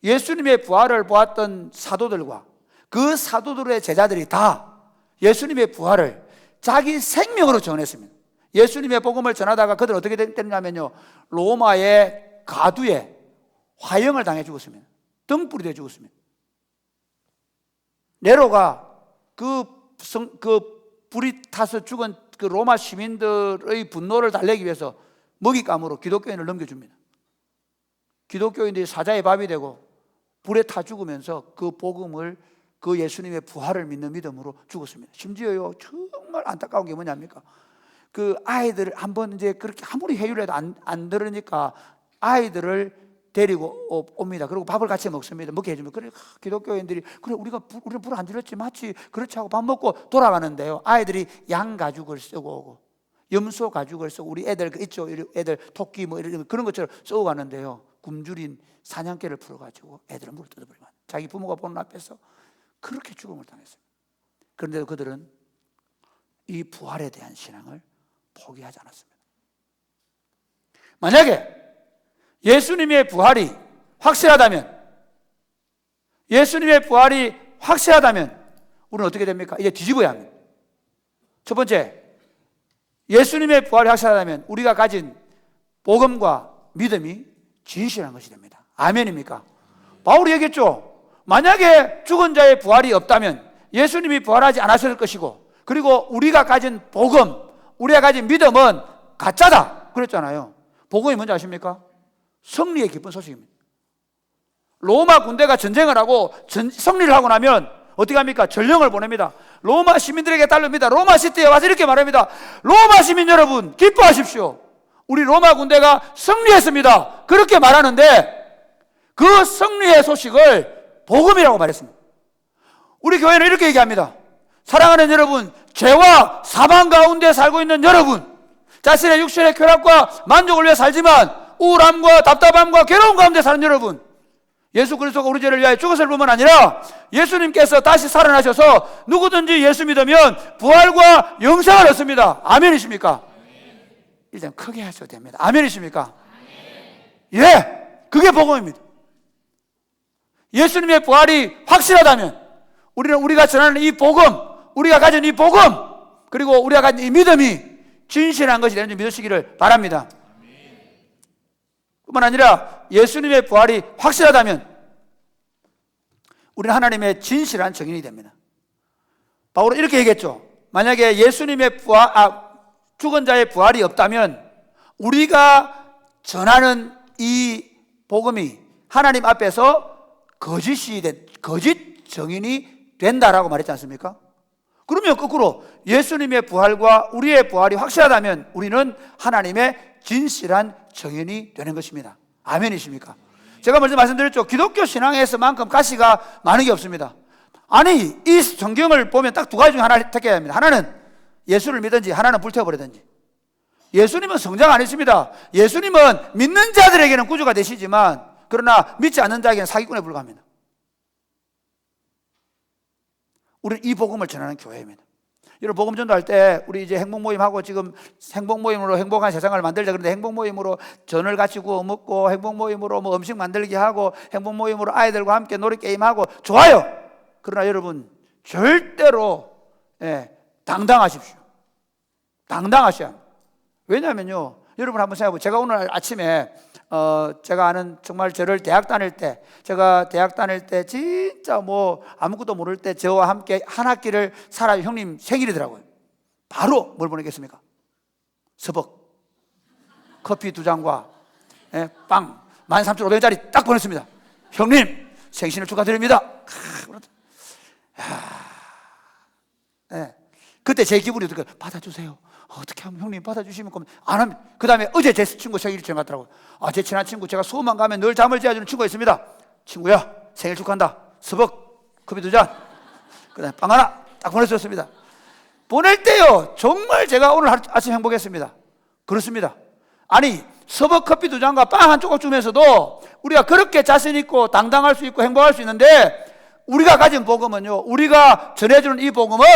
예수님의 부활을 보았던 사도들과 그 사도들의 제자들이 다 예수님의 부활을 자기 생명으로 전했습니다. 예수님의 복음을 전하다가 그들 어떻게 됐냐면요 로마의 가두에 화형을 당해 죽었습니다. 등불이 되어 죽었습니다. 네로가 그 불이 타서 죽은 그 로마 시민들의 분노를 달래기 위해서 먹잇감으로 기독교인을 넘겨줍니다. 기독교인들이 사자의 밥이 되고 불에 타 죽으면서 그 복음을 그 예수님의 부활을 믿는 믿음으로 죽었습니다. 심지어요 정말 안타까운 게 뭐냐입니까? 그 아이들을 한번 이제 그렇게 아무리 회유를 해도 안 들으니까 아이들을 데리고 옵니다. 그리고 밥을 같이 먹습니다. 먹게 해주면 그래 기독교인들이 그래 우리는 불 안 질렀지 맞지 그렇지 하고 밥 먹고 돌아가는데요. 아이들이 양 가죽을 쓰고 오고 염소 가죽을 쓰고 우리 애들 있죠 애들 토끼 뭐 이런 그런 것처럼 쓰고 가는데요. 굶주린 사냥개를 풀어가지고 애들은 물을 뜯어버리면 자기 부모가 보는 앞에서 그렇게 죽음을 당했어요. 그런데도 그들은 이 부활에 대한 신앙을 포기하지 않았습니다. 만약에 예수님의 부활이 확실하다면 우리는 어떻게 됩니까? 이제 뒤집어야 합니다. 첫 번째, 예수님의 부활이 확실하다면 우리가 가진 복음과 믿음이 진실한 것이 됩니다. 아멘입니까? 바울이 얘기했죠. 만약에 죽은 자의 부활이 없다면 예수님이 부활하지 않았을 것이고 그리고 우리가 가진 복음, 우리가 가진 믿음은 가짜다 그랬잖아요. 복음이 뭔지 아십니까? 승리의 기쁜 소식입니다. 로마 군대가 전쟁을 하고 승리를 하고 나면 어떻게 합니까? 전령을 보냅니다. 로마 시민들에게 달릅니다. 로마 시티에 와서 이렇게 말합니다. 로마 시민 여러분 기뻐하십시오. 우리 로마 군대가 승리했습니다. 그렇게 말하는데 그 승리의 소식을 복음이라고 말했습니다. 우리 교회는 이렇게 얘기합니다. 사랑하는 여러분, 죄와 사망 가운데 살고 있는 여러분, 자신의 육신의 쾌락과 만족을 위해 살지만 우울함과 답답함과 괴로움 가운데 사는 여러분, 예수 그리스도가 우리 죄를 위하여 죽었을 뿐만 아니라 예수님께서 다시 살아나셔서 누구든지 예수 믿으면 부활과 영생을 얻습니다. 아멘이십니까? 일단 크게 하셔도 됩니다. 아멘이십니까? 예, 그게 복음입니다. 예수님의 부활이 확실하다면 우리가 전하는 이 복음, 우리가 가진 이 복음, 그리고 우리가 가진 이 믿음이 진실한 것이 되는지 믿으시기를 바랍니다. 뿐만 아니라 예수님의 부활이 확실하다면 우리는 하나님의 진실한 증인이 됩니다. 바울은 이렇게 얘기했죠. 만약에 예수님의 죽은 자의 부활이 없다면 우리가 전하는 이 복음이 하나님 앞에서 거짓 증인이 된다라고 말했지 않습니까? 그러면 거꾸로 예수님의 부활과 우리의 부활이 확실하다면 우리는 하나님의 진실한 증인이 되는 것입니다. 아멘이십니까? 제가 먼저 말씀드렸죠. 기독교 신앙에서만큼 가시가 많은 게 없습니다. 아니 이 성경을 보면 딱 2가지 중에 하나를 택해야 합니다. 하나는 예수를 믿든지 하나는 불태워버리든지. 예수님은 성장 안 했습니다. 예수님은 믿는 자들에게는 구주가 되시지만 그러나 믿지 않는 자에게는 사기꾼에 불과합니다. 우리는 이 복음을 전하는 교회입니다. 여러분 복음 전도할 때 우리 이제 행복 모임하고 지금 행복 모임으로 행복한 세상을 만들자 그런데 행복 모임으로 전을 같이 구워 먹고 행복 모임으로 뭐 음식 만들기 하고 행복 모임으로 아이들과 함께 놀이 게임하고 좋아요. 그러나 여러분 절대로 당당하십시오. 당당하셔야 합니다. 왜냐하면요 여러분 한번 생각해보세요. 제가 오늘 아침에 제가 아는 정말 저를 제가 대학 다닐 때 진짜 뭐 아무것도 모를 때 저와 함께 한 학기를 살아요. 형님 생일이더라고요. 바로 뭘 보내겠습니까? 서벅 커피 2잔과 빵 13,500원짜리 딱 보냈습니다. 형님 생신을 축하드립니다. 그때 제 기분이 어떻게 받아주세요. 어떻게 하면 형님 받아주시면 안 합니다. 그 다음에 어제 제 친구 생일이 지나갔더라고요. 제 친한 친구, 제가 수업만 가면 늘 잠을 재워주는 친구가 있습니다. 친구야 생일 축하한다. 서벅 커피 2잔 그 다음에 빵 하나 딱 보내줬습니다. 보낼 때요 정말 제가 오늘 아침 행복했습니다. 그렇습니다. 아니 서벅 커피 2잔과 빵 한 조각 주면서도 우리가 그렇게 자신 있고 당당할 수 있고 행복할 수 있는데, 우리가 가진 복음은요, 우리가 전해주는 이 복음은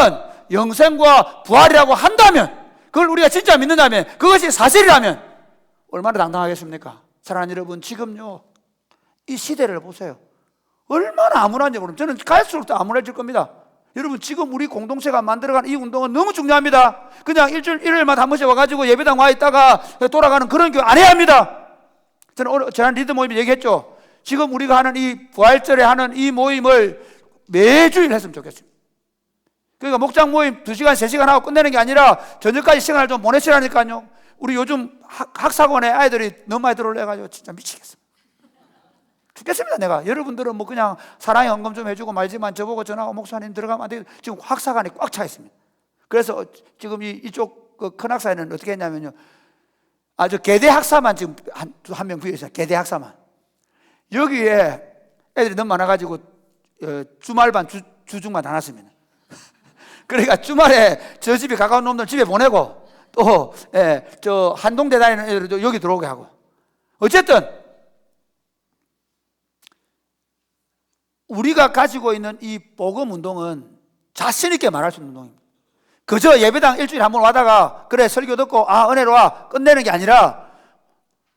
영생과 부활이라고 한다면, 그걸 우리가 진짜 믿는다면, 그것이 사실이라면 얼마나 당당하겠습니까? 사랑하는 여러분, 지금요 이 시대를 보세요. 얼마나 암울한지 모릅니다. 저는 갈수록 더 암울해질 겁니다. 여러분, 지금 우리 공동체가 만들어가는 이 운동은 너무 중요합니다. 그냥 일요일마다 한 번씩 와가지고 예배당 와 있다가 돌아가는 그런 교회 안 해야 합니다. 저는 지난 리드 모임에 얘기했죠. 지금 우리가 하는 이 부활절에 하는 이 모임을 매주일 했으면 좋겠습니다. 그러니까 목장 모임 2시간, 3시간 하고 끝내는 게 아니라 저녁까지 시간을 좀 보내시라니까요. 우리 요즘 학사관에 아이들이 너무 많이 들어올래가지고 진짜 미치겠습니다. 죽겠습니다. 내가. 여러분들은 뭐 그냥 사랑의 헌금 좀 해주고 말지만 저보고 전화하고 목사님 들어가면 안 되겠다. 지금 학사관이 꽉 차 있습니다. 그래서 지금 이쪽 큰 학사에는 어떻게 했냐면요, 저 계대 학사만 지금 한 명 부여했어요. 계대 학사만. 여기에 애들이 너무 많아가지고 주말반 주중만 다 놨습니다. 그러니까 주말에 저 집이 가까운 놈들 집에 보내고, 또 저 한동대 다니는 애들도 여기 들어오게 하고. 어쨌든 우리가 가지고 있는 이 복음 운동은 자신 있게 말할 수 있는 운동입니다. 그저 예배당 일주일에 한 번 와다가 그래 설교 듣고 은혜로 와 끝내는 게 아니라,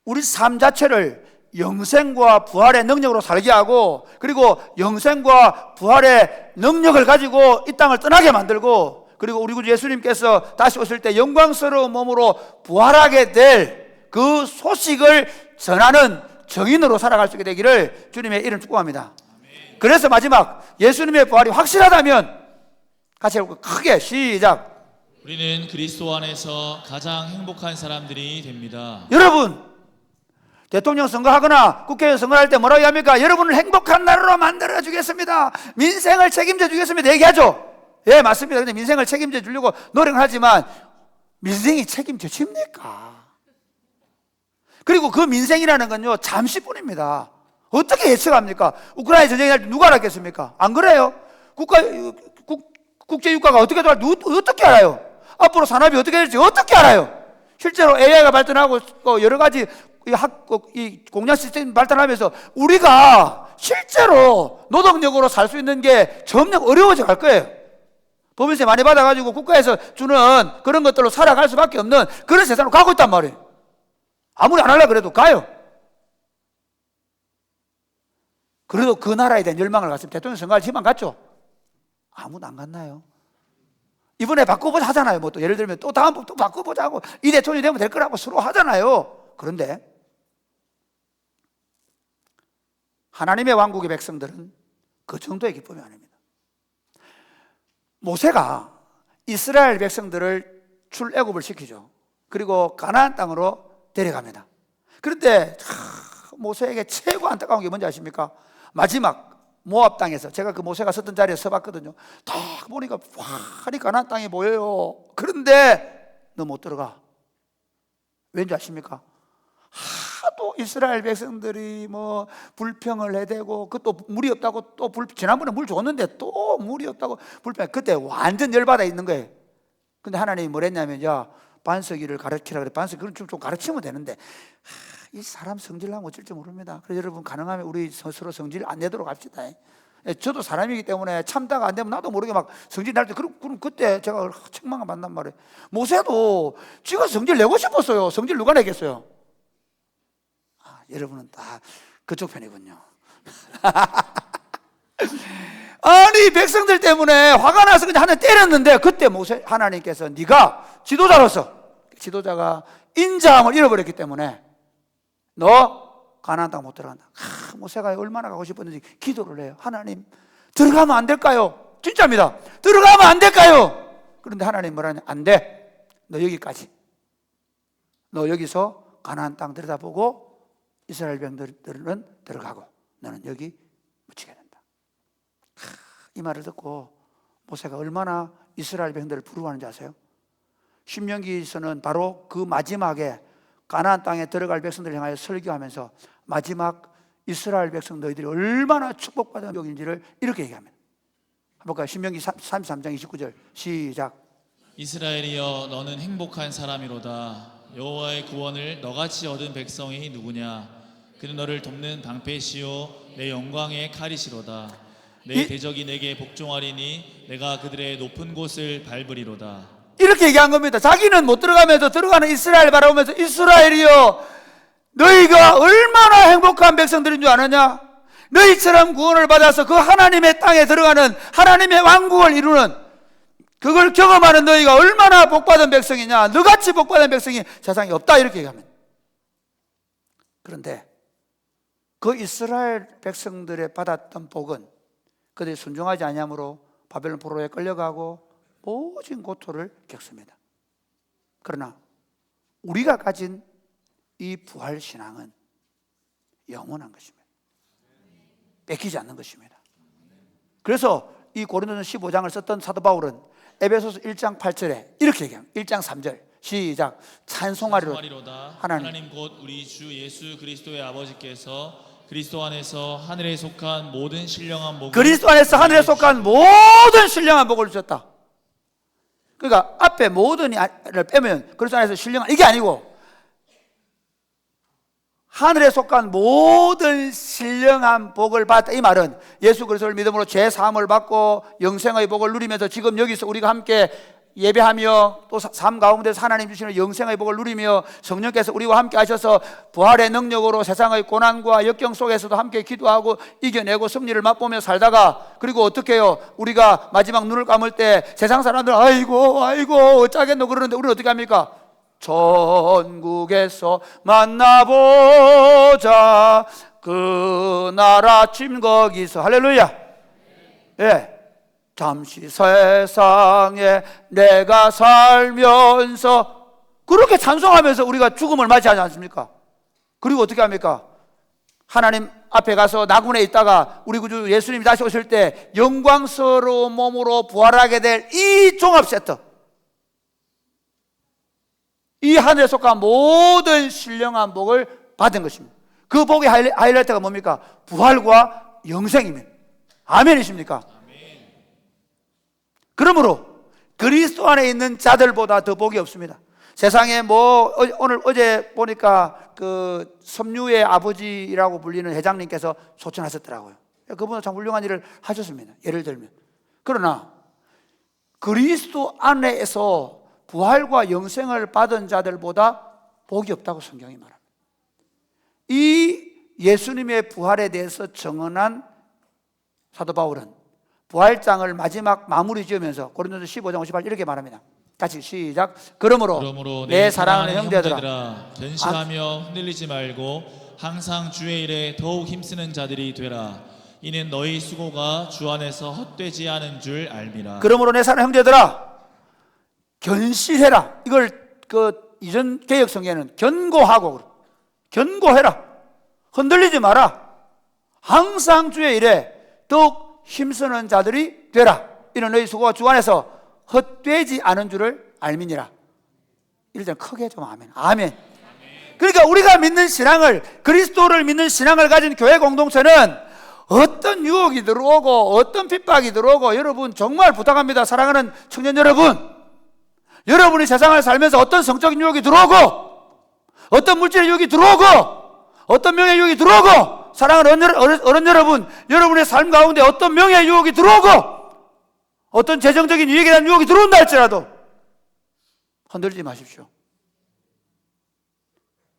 우리 삶 자체를 영생과 부활의 능력으로 살게 하고, 그리고 영생과 부활의 능력을 가지고 이 땅을 떠나게 만들고, 그리고 우리 구주 예수님께서 다시 오실 때 영광스러운 몸으로 부활하게 될 그 소식을 전하는 증인으로 살아갈 수 있게 되기를 주님의 이름 축복합니다. 그래서 마지막, 예수님의 부활이 확실하다면 같이 해볼까요? 크게 시작. 우리는 그리스도 안에서 가장 행복한 사람들이 됩니다. 여러분, 대통령 선거하거나 국회의원 선거할 때 뭐라고 합니까? 여러분을 행복한 나라로 만들어 주겠습니다, 민생을 책임져 주겠습니다 얘기하죠. 예, 맞습니다. 근데 민생을 책임져 주려고 노력을 하지만 민생이 책임져집니까? 그리고 그 민생이라는 건요 잠시뿐입니다. 어떻게 예측합니까? 우크라이나 전쟁이 날 때 누가 알았겠습니까? 안 그래요? 국제유가가 어떻게 돌아갈지 어떻게 알아요? 앞으로 산업이 어떻게 될지 어떻게 알아요? 실제로 AI가 발전하고 여러 가지 이 공장 시스템이 발전하면서 우리가 실제로 노동력으로 살 수 있는 게 점점 어려워져 갈 거예요. 법인세 많이 받아가지고 국가에서 주는 그런 것들로 살아갈 수밖에 없는 그런 세상으로 가고 있단 말이에요. 아무리 안 하려고 그래도 가요. 그래도 그 나라에 대한 열망을 갔으면 대통령 선거할 희망 갔죠? 아무도 안 갔나요? 이번에 바꿔보자 하잖아요. 뭐 또 예를 들면 또 다음 번 또 바꿔보자고, 이 대통령이 되면 될 거라고 서로 하잖아요. 그런데 하나님의 왕국의 백성들은 그 정도의 기쁨이 아닙니다. 모세가 이스라엘 백성들을 출애굽을 시키죠. 그리고 가나안 땅으로 데려갑니다. 그런데 모세에게 최고 안타까운 게 뭔지 아십니까? 마지막 모압 땅에서, 제가 그 모세가 섰던 자리에 서봤거든요. 딱 보니까 환히 가나안 땅이 보여요. 그런데 너 못 들어가. 왠지 아십니까? 하도 이스라엘 백성들이 뭐 불평을 해대고, 그것도 물이 없다고 또 지난번에 물 줬는데 또 물이 없다고 불평. 그때 완전 열받아 있는 거예요. 근데 하나님이 뭘 했냐면, 야, 반석이를 가르치라 그래. 반석이를 좀 가르치면 되는데, 이 사람 성질나면 어쩔 줄 모릅니다. 그래서 여러분, 가능하면 우리 스스로 성질 안 내도록 합시다. 저도 사람이기 때문에 참다가 안 되면 나도 모르게 막 성질 날 때, 그럼 그때 제가 책망을 받단 말이에요. 모세도 지가 성질 내고 싶었어요. 성질 누가 내겠어요? 여러분은 다 그쪽 편이군요. 아니, 백성들 때문에 화가 나서 그냥 하나 때렸는데, 그때 하나님께서 네가 지도자로서, 지도자가 인자함을 잃어버렸기 때문에 너 가나안 땅 못 들어간다. 모세가 얼마나 가고 싶었는지 기도를 해요. 하나님, 들어가면 안 될까요? 진짜입니다. 들어가면 안 될까요? 그런데 하나님 뭐라냐? 안 돼. 너 여기까지. 너 여기서 가나안 땅 들여다보고 이스라엘 백성들은 들어가고 너는 여기 묻히게 된다. 이 말을 듣고 모세가 얼마나 이스라엘 백성들을 부러워하는지 아세요? 신명기에서는 바로 그 마지막에 가나안 땅에 들어갈 백성들을 향하여 설교하면서 마지막 이스라엘 백성 너희들이 얼마나 축복받은 족인지를 이렇게 얘기합니다. 한번 볼까요? 신명기 33장 29절 시작. 이스라엘이여 너는 행복한 사람이로다. 여호와의 구원을 너같이 얻은 백성이 누구냐? 그는 너를 돕는 방패시요 내 영광의 칼이시로다. 내 대적이 내게 복종하리니 내가 그들의 높은 곳을 밟으리로다. 이렇게 얘기한 겁니다. 자기는 못 들어가면서 들어가는 이스라엘 바라보면서 이스라엘이여 너희가 얼마나 행복한 백성들인 줄 아느냐? 너희처럼 구원을 받아서 그 하나님의 땅에 들어가는 하나님의 왕국을 이루는 그걸 경험하는 너희가 얼마나 복받은 백성이냐? 너같이 복받은 백성이 세상에 없다 이렇게 얘기합니다. 그런데 그 이스라엘 백성들의 받았던 복은 그들이 순종하지 아니함으로 바벨론 포로에 끌려가고 모진 고통을 겪습니다. 그러나 우리가 가진 이 부활 신앙은 영원한 것입니다. 뺏기지 않는 것입니다. 그래서 이 고린도전서 15장을 썼던 사도 바울은 에베소서 1장 8절에 이렇게 얘기합니다. 1장 3절 시작. 찬송하리로다. 하나님 곧 우리 주 예수 그리스도의 아버지께서 그리스도 안에서 하늘에 속한 모든 신령한 복을 그리스도 안에서 하늘에 속한 모든 신령한 복을 주셨다. 그러니까 앞에 모든을 빼면 그리스도 안에서 신령한 이게 아니고 하늘에 속한 모든 신령한 복을 받았다. 이 말은 예수 그리스도를 믿음으로 죄 사함을 받고 영생의 복을 누리면서 지금 여기서 우리가 함께 예배하며 또 삶 가운데서 하나님 주시는 영생의 복을 누리며 성령께서 우리와 함께 하셔서 부활의 능력으로 세상의 고난과 역경 속에서도 함께 기도하고 이겨내고 승리를 맛보며 살다가 그리고 어떻게 해요? 우리가 마지막 눈을 감을 때 세상 사람들 아이고 어쩌겠노 그러는데 우리는 어떻게 합니까? 천국에서 만나보자 그날 아침 거기서 할렐루야. 예. 잠시 세상에 내가 살면서 그렇게 찬송하면서 우리가 죽음을 맞이하지 않습니까? 그리고 어떻게 합니까? 하나님 앞에 가서 나군에 있다가 우리 구주 예수님이 다시 오실 때 영광스러운 몸으로 부활하게 될 이 종합 세트, 이 하늘에 속한 모든 신령한 복을 받은 것입니다. 그 복의 하이라이트가 뭡니까? 부활과 영생입니다. 아멘이십니까? 그러므로 그리스도 안에 있는 자들보다 더 복이 없습니다. 세상에 어제 보니까 그 섬유의 아버지라고 불리는 회장님께서 소천하셨더라고요. 그분은 참 훌륭한 일을 하셨습니다. 예를 들면. 그러나 그리스도 안에서 부활과 영생을 받은 자들보다 복이 없다고 성경이 말합니다. 이 예수님의 부활에 대해서 증언한 사도 바울은 부활장을 마지막 마무리 지으면서 고린도서 15장 58 이렇게 말합니다. 같이 시작. 그러므로 내 사랑하는 형제들아 견실하며 흔들리지 말고 항상 주의 일에 더욱 힘쓰는 자들이 되라. 이는 너희 수고가 주 안에서 헛되지 않은 줄 알미라. 그러므로 내 사랑하는 형제들아 견실해라. 이걸 그 이전 개혁 성경에는 견고해라. 흔들리지 마라. 항상 주의 일에 더욱 힘쓰는 자들이 되라. 이는 너희 수고가 주 안에서 헛되지 않은 줄을 알미니라. 일단 크게 좀 아멘. 그러니까 우리가 믿는 신앙을, 그리스도를 믿는 신앙을 가진 교회 공동체는 어떤 유혹이 들어오고 어떤 핍박이 들어오고, 여러분 정말 부탁합니다. 사랑하는 청년 여러분, 여러분이 세상을 살면서 어떤 성적인 유혹이 들어오고 어떤 물질의 유혹이 들어오고 어떤 명예의 유혹이 들어오고, 사랑하는 어른 여러분, 여러분의 삶 가운데 어떤 명예의 유혹이 들어오고 어떤 재정적인 이익에 대한 유혹이 들어온다 할지라도 흔들지 마십시오.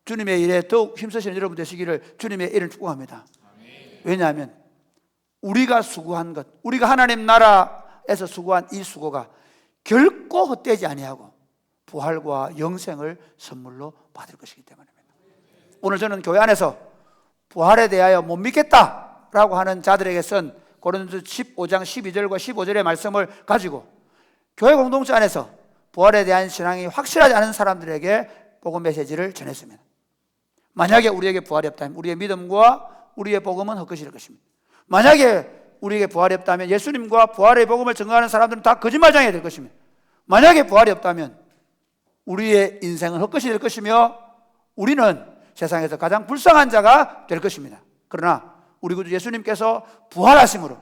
주님의 일에 더욱 힘쓰시는 여러분 되시기를 주님의 이름을 축복합니다. 왜냐하면 우리가 수고한 것, 우리가 하나님 나라에서 수고한 이 수고가 결코 헛되지 아니하고 부활과 영생을 선물로 받을 것이기 때문입니다. 오늘 저는 교회 안에서 부활에 대하여 못 믿겠다라고 하는 자들에게선 고린도서 15장 12절과 15절의 말씀을 가지고 교회 공동체 안에서 부활에 대한 신앙이 확실하지 않은 사람들에게 복음 메시지를 전했습니다. 만약에 우리에게 부활이 없다면 우리의 믿음과 우리의 복음은 헛것일 것입니다. 만약에 우리에게 부활이 없다면 예수님과 부활의 복음을 증거하는 사람들은 다 거짓말장이 될 것입니다. 만약에 부활이 없다면 우리의 인생은 헛것이 될 것이며 우리는 세상에서 가장 불쌍한 자가 될 것입니다. 그러나 우리 구주 예수님께서 부활하심으로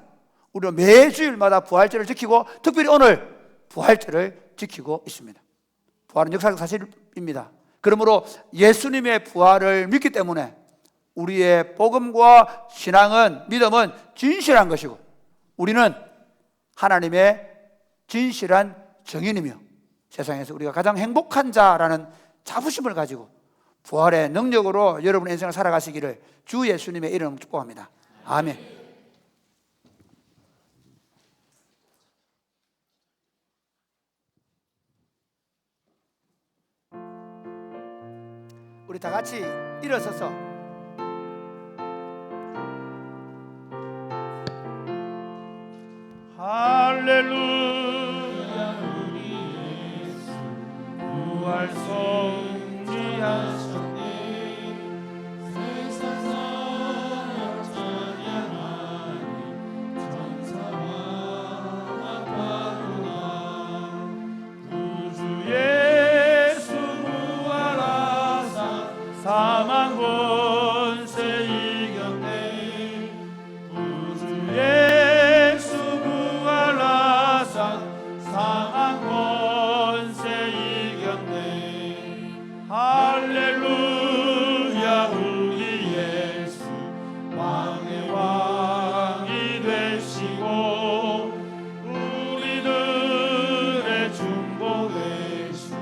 우리는 매주일마다 부활절을 지키고 특별히 오늘 부활절을 지키고 있습니다. 부활은 역사적 사실입니다. 그러므로 예수님의 부활을 믿기 때문에 우리의 복음과 신앙은, 믿음은 진실한 것이고 우리는 하나님의 진실한 증인이며 세상에서 우리가 가장 행복한 자라는 자부심을 가지고 부활의 능력으로 여러분의 인생을 살아가시기를 주 예수님의 이름으로 축복합니다. 아멘. 우리 다 같이 일어서서 할렐루야 우리 예수 부활 성취하셨네 세상 사람 찬양하니 천사와 아파도나 구주 예수 부활하사 사망 권세 이겼네 구주 예수 부활하사 사망 권세 이겼네 할렐루야 우리 예수 왕의 왕이 되시고 우리들의 중보 되신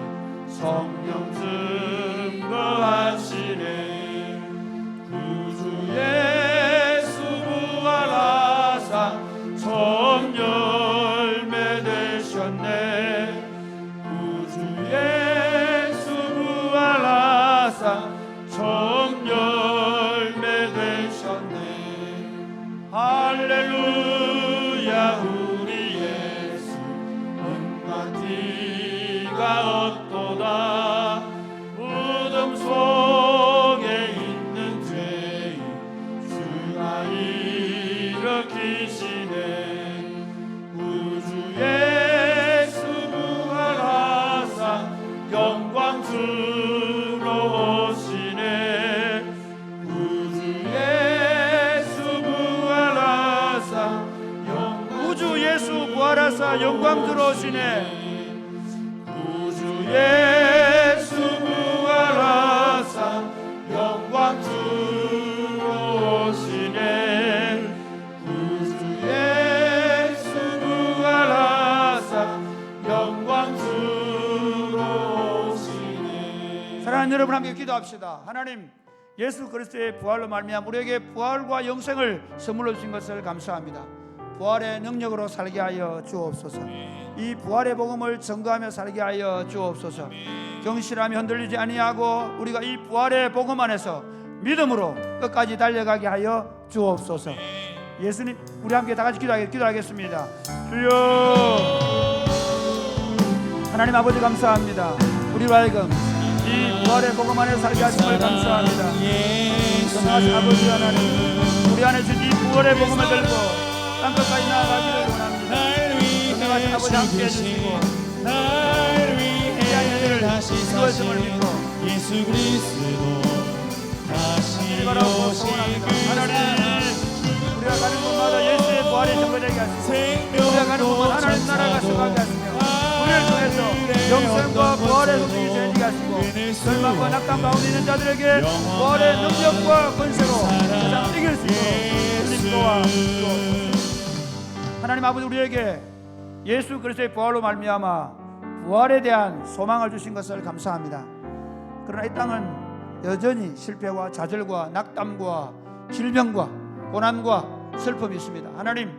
성령 증거하시네 구주 예수 부활하사 첫 열매 되셨네 구주 예수 부활하사 첫 열매 되셨네 할렐루야 우리 예수 은과 티가 없도다 무덤 속에 있는 죄인 주가 일으키시네 구주 예수 부활하사 영광 들어오시네 구주 예수 부활하사 구주 예수 부활하사 영광 들어오시네 구주 예수 부활하사 영광 들어오시네 구주 예수 부활하사 영광 들어오시네 사랑하는 여러분 함께 기도합시다. 하나님 예수 그리스도의 부활로 말미암아 우리에게 부활과 영생을 선물로 주신 것을 감사합니다. 부활의 능력으로 살게 하여 주옵소서. 이 부활의 복음을 증거하며 살게 하여 주옵소서. 경실하며 흔들리지 아니하고 우리가 이 부활의 복음 안에서 믿음으로 끝까지 달려가게 하여 주옵소서. 예수님 우리 함께 다 같이 기도하겠습니다. 주여 하나님 아버지 감사합니다. 우리로 하여금 이 부활의 복음 안에 살게 하심을 감사합니다. 성하신 아버지 하나님 우리 안에 주신 이 부활의 복음을 들고 땅끝까지 나아가기를 원합니다. 성하신 아버지 함께 해주시고 이 아이들을 이루어짐을 믿고 예수 그리스도 다시 바라고 소원합니다. 하나님 우리가 가는 곳마다 예수의 부활이 전거되게 하시고 우리가 가는 곳마다 하나님 나라가 서가게 하시며 우리를 통해서 영생과 부활의 소식이 전해지게 하시고 절망과 낙담 가운데 있는 자들에게 부활의 능력과 권세로 세상 이길 수 있도록 주님 도와주옵소서. 하나님 아버지 우리에게 예수 그리스도의 부활로 말미암아 부활에 대한 소망을 주신 것을 감사합니다. 그러나 이 땅은 여전히 실패와 좌절과 낙담과 질병과 고난과 슬픔이 있습니다. 하나님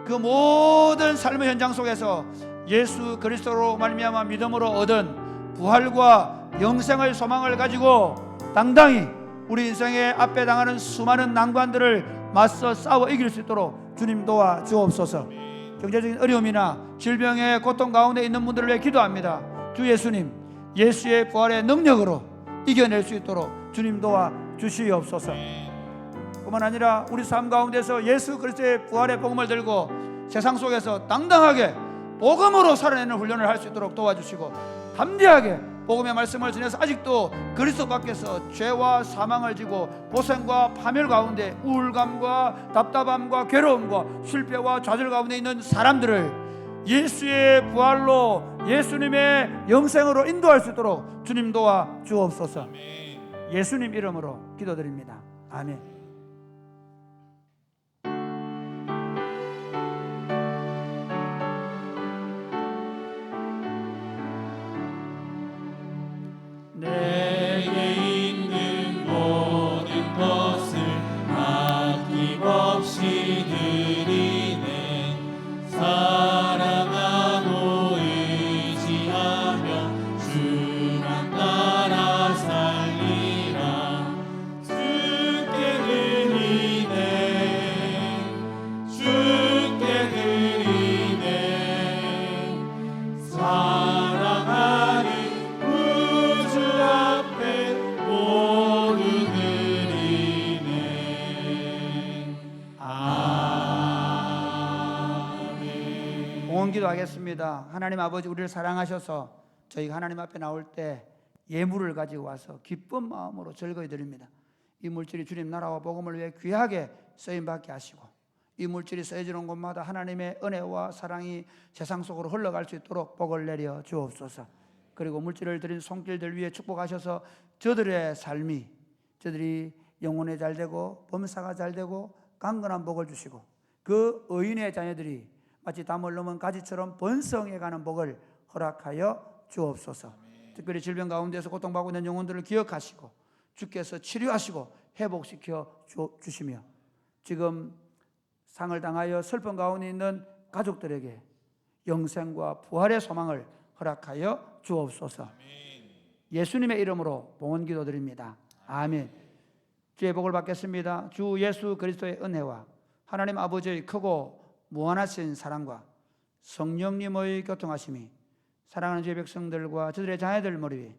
그 모든 삶의 현장 속에서 예수 그리스도로 말미암아 믿음으로 얻은 부활과 영생의 소망을 가지고 당당히 우리 인생의 앞에 당하는 수많은 난관들을 맞서 싸워 이길 수 있도록 주님 도와 주옵소서. 경제적인 어려움이나 질병의 고통 가운데 있는 분들을 위해 기도합니다. 주 예수님, 예수의 부활의 능력으로 이겨낼 수 있도록 주님 도와 주시옵소서. 뿐만 아니라 우리 삶 가운데서 예수 그리스도의 부활의 복음을 들고 세상 속에서 당당하게 복음으로 살아내는 훈련을 할 수 있도록 도와주시고, 담대하게 복음의 말씀을 전해서 아직도 그리스도 밖에서 죄와 사망을 지고 고생과 파멸 가운데 우울감과 답답함과 괴로움과 실패와 좌절 가운데 있는 사람들을 예수의 부활로 예수님의 영생으로 인도할 수 있도록 주님 도와 주옵소서. 예수님 이름으로 기도드립니다. 아멘. 내게 있는 모든 것을 아낌없이 드리네. 사랑하고 의지하며 주만 따라 살리라. 주께 드리네, 주께 드리네. 사랑하는 구주 앞에 모두 드리네. 아멘. 봉헌 기도하겠습니다. 하나님 아버지, 우리를 사랑하셔서 저희가 하나님 앞에 나올 때 예물을 가지고 와서 기쁜 마음으로 즐거이 드립니다. 이 물질이 주님 나라와 복음을 위해 귀하게 쓰임받게 하시고, 이 물질이 쓰여지는 곳마다 하나님의 은혜와 사랑이 세상 속으로 흘러갈 수 있도록 복을 내려 주옵소서. 그리고 물질을 드린 손길들 위해 축복하셔서 저들의 삶이, 저들이 영혼에 잘되고 범사가 잘되고 강건한 복을 주시고, 그 의인의 자녀들이 마치 담을 넘은 가지처럼 번성해가는 복을 허락하여 주옵소서. 특별히 질병 가운데서 고통받고 있는 영혼들을 기억하시고 주께서 치료하시고 회복시켜 주시며, 지금 상을 당하여 슬픔 가운데 있는 가족들에게 영생과 부활의 소망을 허락하여 주옵소서. 예수님의 이름으로 봉헌 기도드립니다. 아멘. 주의 복을 받겠습니다. 주 예수 그리스도의 은혜와 하나님 아버지의 크고 무한하신 사랑과 성령님의 교통하심이 사랑하는 주의 백성들과 저들의 자녀들 머리 위에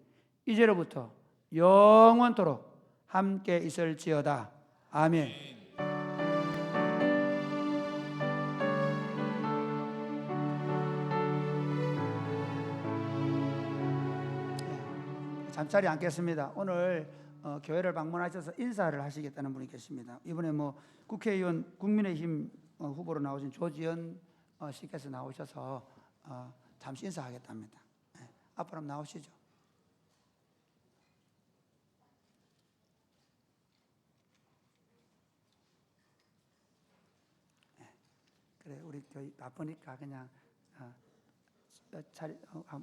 이제로부터 영원토록 함께 있을지어다. 아멘. 잠자리 앉겠습니다. 오늘 교회를 방문하셔서 인사를 하시겠다는 분이 계십니다. 이번에 국회의원 국민의힘 후보로 나오신 조지현 씨께서 나오셔서 잠시 인사하겠답니다. 앞으로 한번 나오시죠. 그래, 우리 교회 바쁘니까 그냥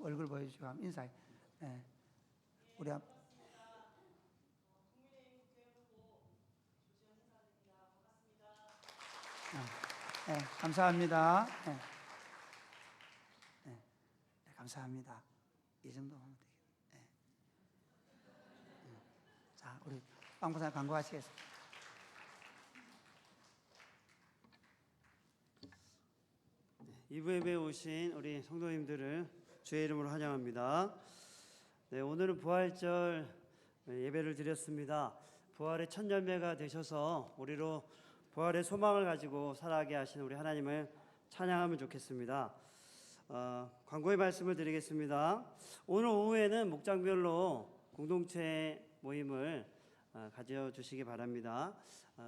얼굴 보여주시고 한번 인사해. 우리 감사합니다. 감사합니다. 이 정도 하면 되겠네. 자, 우리 빵부사 광고하시겠습니다. 이부 예배에 오신 우리 성도님들을 주의 이름으로 환영합니다. 네, 오늘은 부활절 예배를 드렸습니다. 부활의 첫 열매가 되셔서 우리로 부활의 소망을 가지고 살아가게 하신 우리 하나님을 찬양하면 좋겠습니다. 광고의 말씀을 드리겠습니다. 오늘 오후에는 목장별로 공동체 모임을 가져주시기 바랍니다.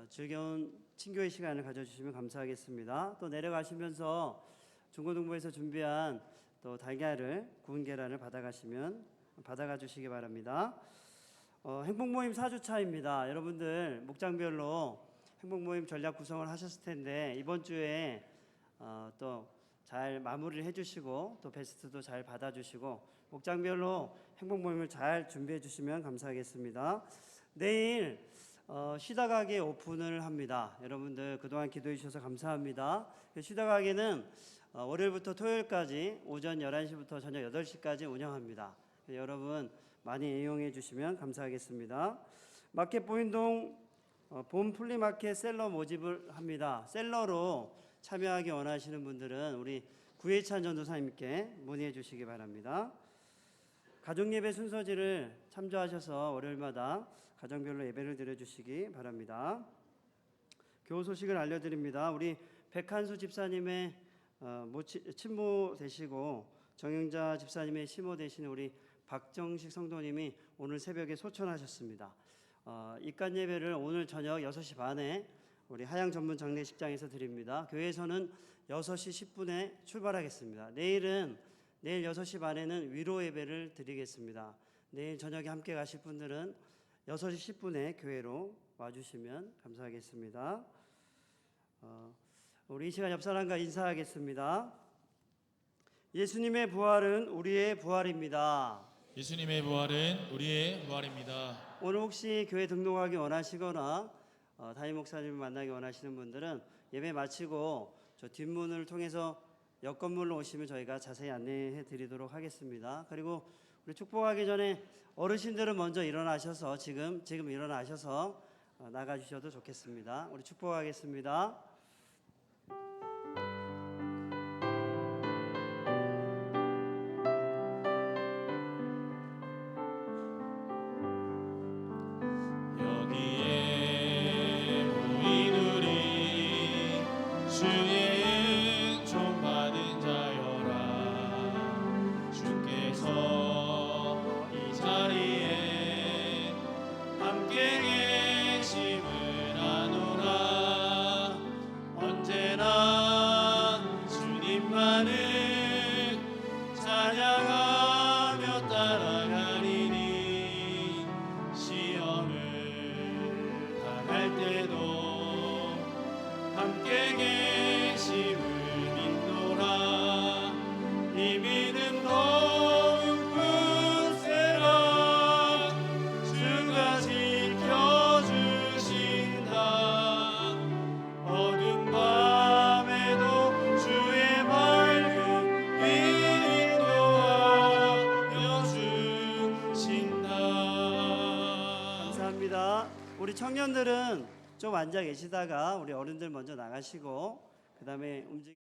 즐거운 친교의 시간을 가져주시면 감사하겠습니다. 또 내려가시면서 중고등부에서 준비한 또 달걀을, 구운 계란을 받아가 주시기 바랍니다. 행복모임 4주차입니다. 여러분들 목장별로 행복모임 전략 구성을 하셨을 텐데 이번 주에 또 잘 마무리를 해주시고 또 베스트도 잘 받아주시고 목장별로 행복모임을 잘 준비해 주시면 감사하겠습니다. 내일 쉬다가게 오픈을 합니다. 여러분들 그동안 기도해 주셔서 감사합니다. 쉬다가게는 월요일부터 토요일까지 오전 11시부터 저녁 8시까지 운영합니다. 여러분 많이 이용해 주시면 감사하겠습니다. 마켓 보인동 봄 플리마켓 셀러 모집을 합니다. 셀러로 참여하기 원하시는 분들은 우리 구혜찬 전도사님께 문의해 주시기 바랍니다. 가정예배 순서지를 참조하셔서 월요일마다 가정별로 예배를 드려주시기 바랍니다. 교우 소식을 알려드립니다. 우리 백한수 집사님의 친모 되시고 정영자 집사님의 시모 되시는 우리 박정식 성도님이 오늘 새벽에 소천하셨습니다. 입간 예배를 오늘 저녁 6시 반에 우리 하양 전문 장례식장에서 드립니다. 교회에서는 6시 10분에 출발하겠습니다. 내일 6시 반에는 위로 예배를 드리겠습니다. 내일 저녁에 함께 가실 분들은 6시 10분에 교회로 와주시면 감사하겠습니다. 우리 이 시간 옆 사람과 인사하겠습니다. 예수님의 부활은 우리의 부활입니다. 예수님의 부활은 우리의 부활입니다. 오늘 혹시 교회 등록하기 원하시거나 담임 목사님을 만나기 원하시는 분들은 예배 마치고 저 뒷문을 통해서 옆 건물로 오시면 저희가 자세히 안내해 드리도록 하겠습니다. 그리고 우리 축복하기 전에 어르신들은 먼저 일어나셔서 지금 일어나셔서 나가 주셔도 좋겠습니다. 우리 축복하겠습니다. 여기에 모인 우리 주의 은총 받은 자여라. 주께서 이 자리에 함께 계심을 아노라. 언제나 주님만을 찬양하며 따라가리니 시험을 당할 때도 함께 계심을 믿노라. 이 믿음 더욱 굳세라. 주가 지켜주신다. 어두운 밤에도 주의 밝은 빛 인도하여 주신다. 감사합니다. 우리 청년들은 좀 앉아 계시다가 우리 어른들 먼저 나가시고 그 다음에 움직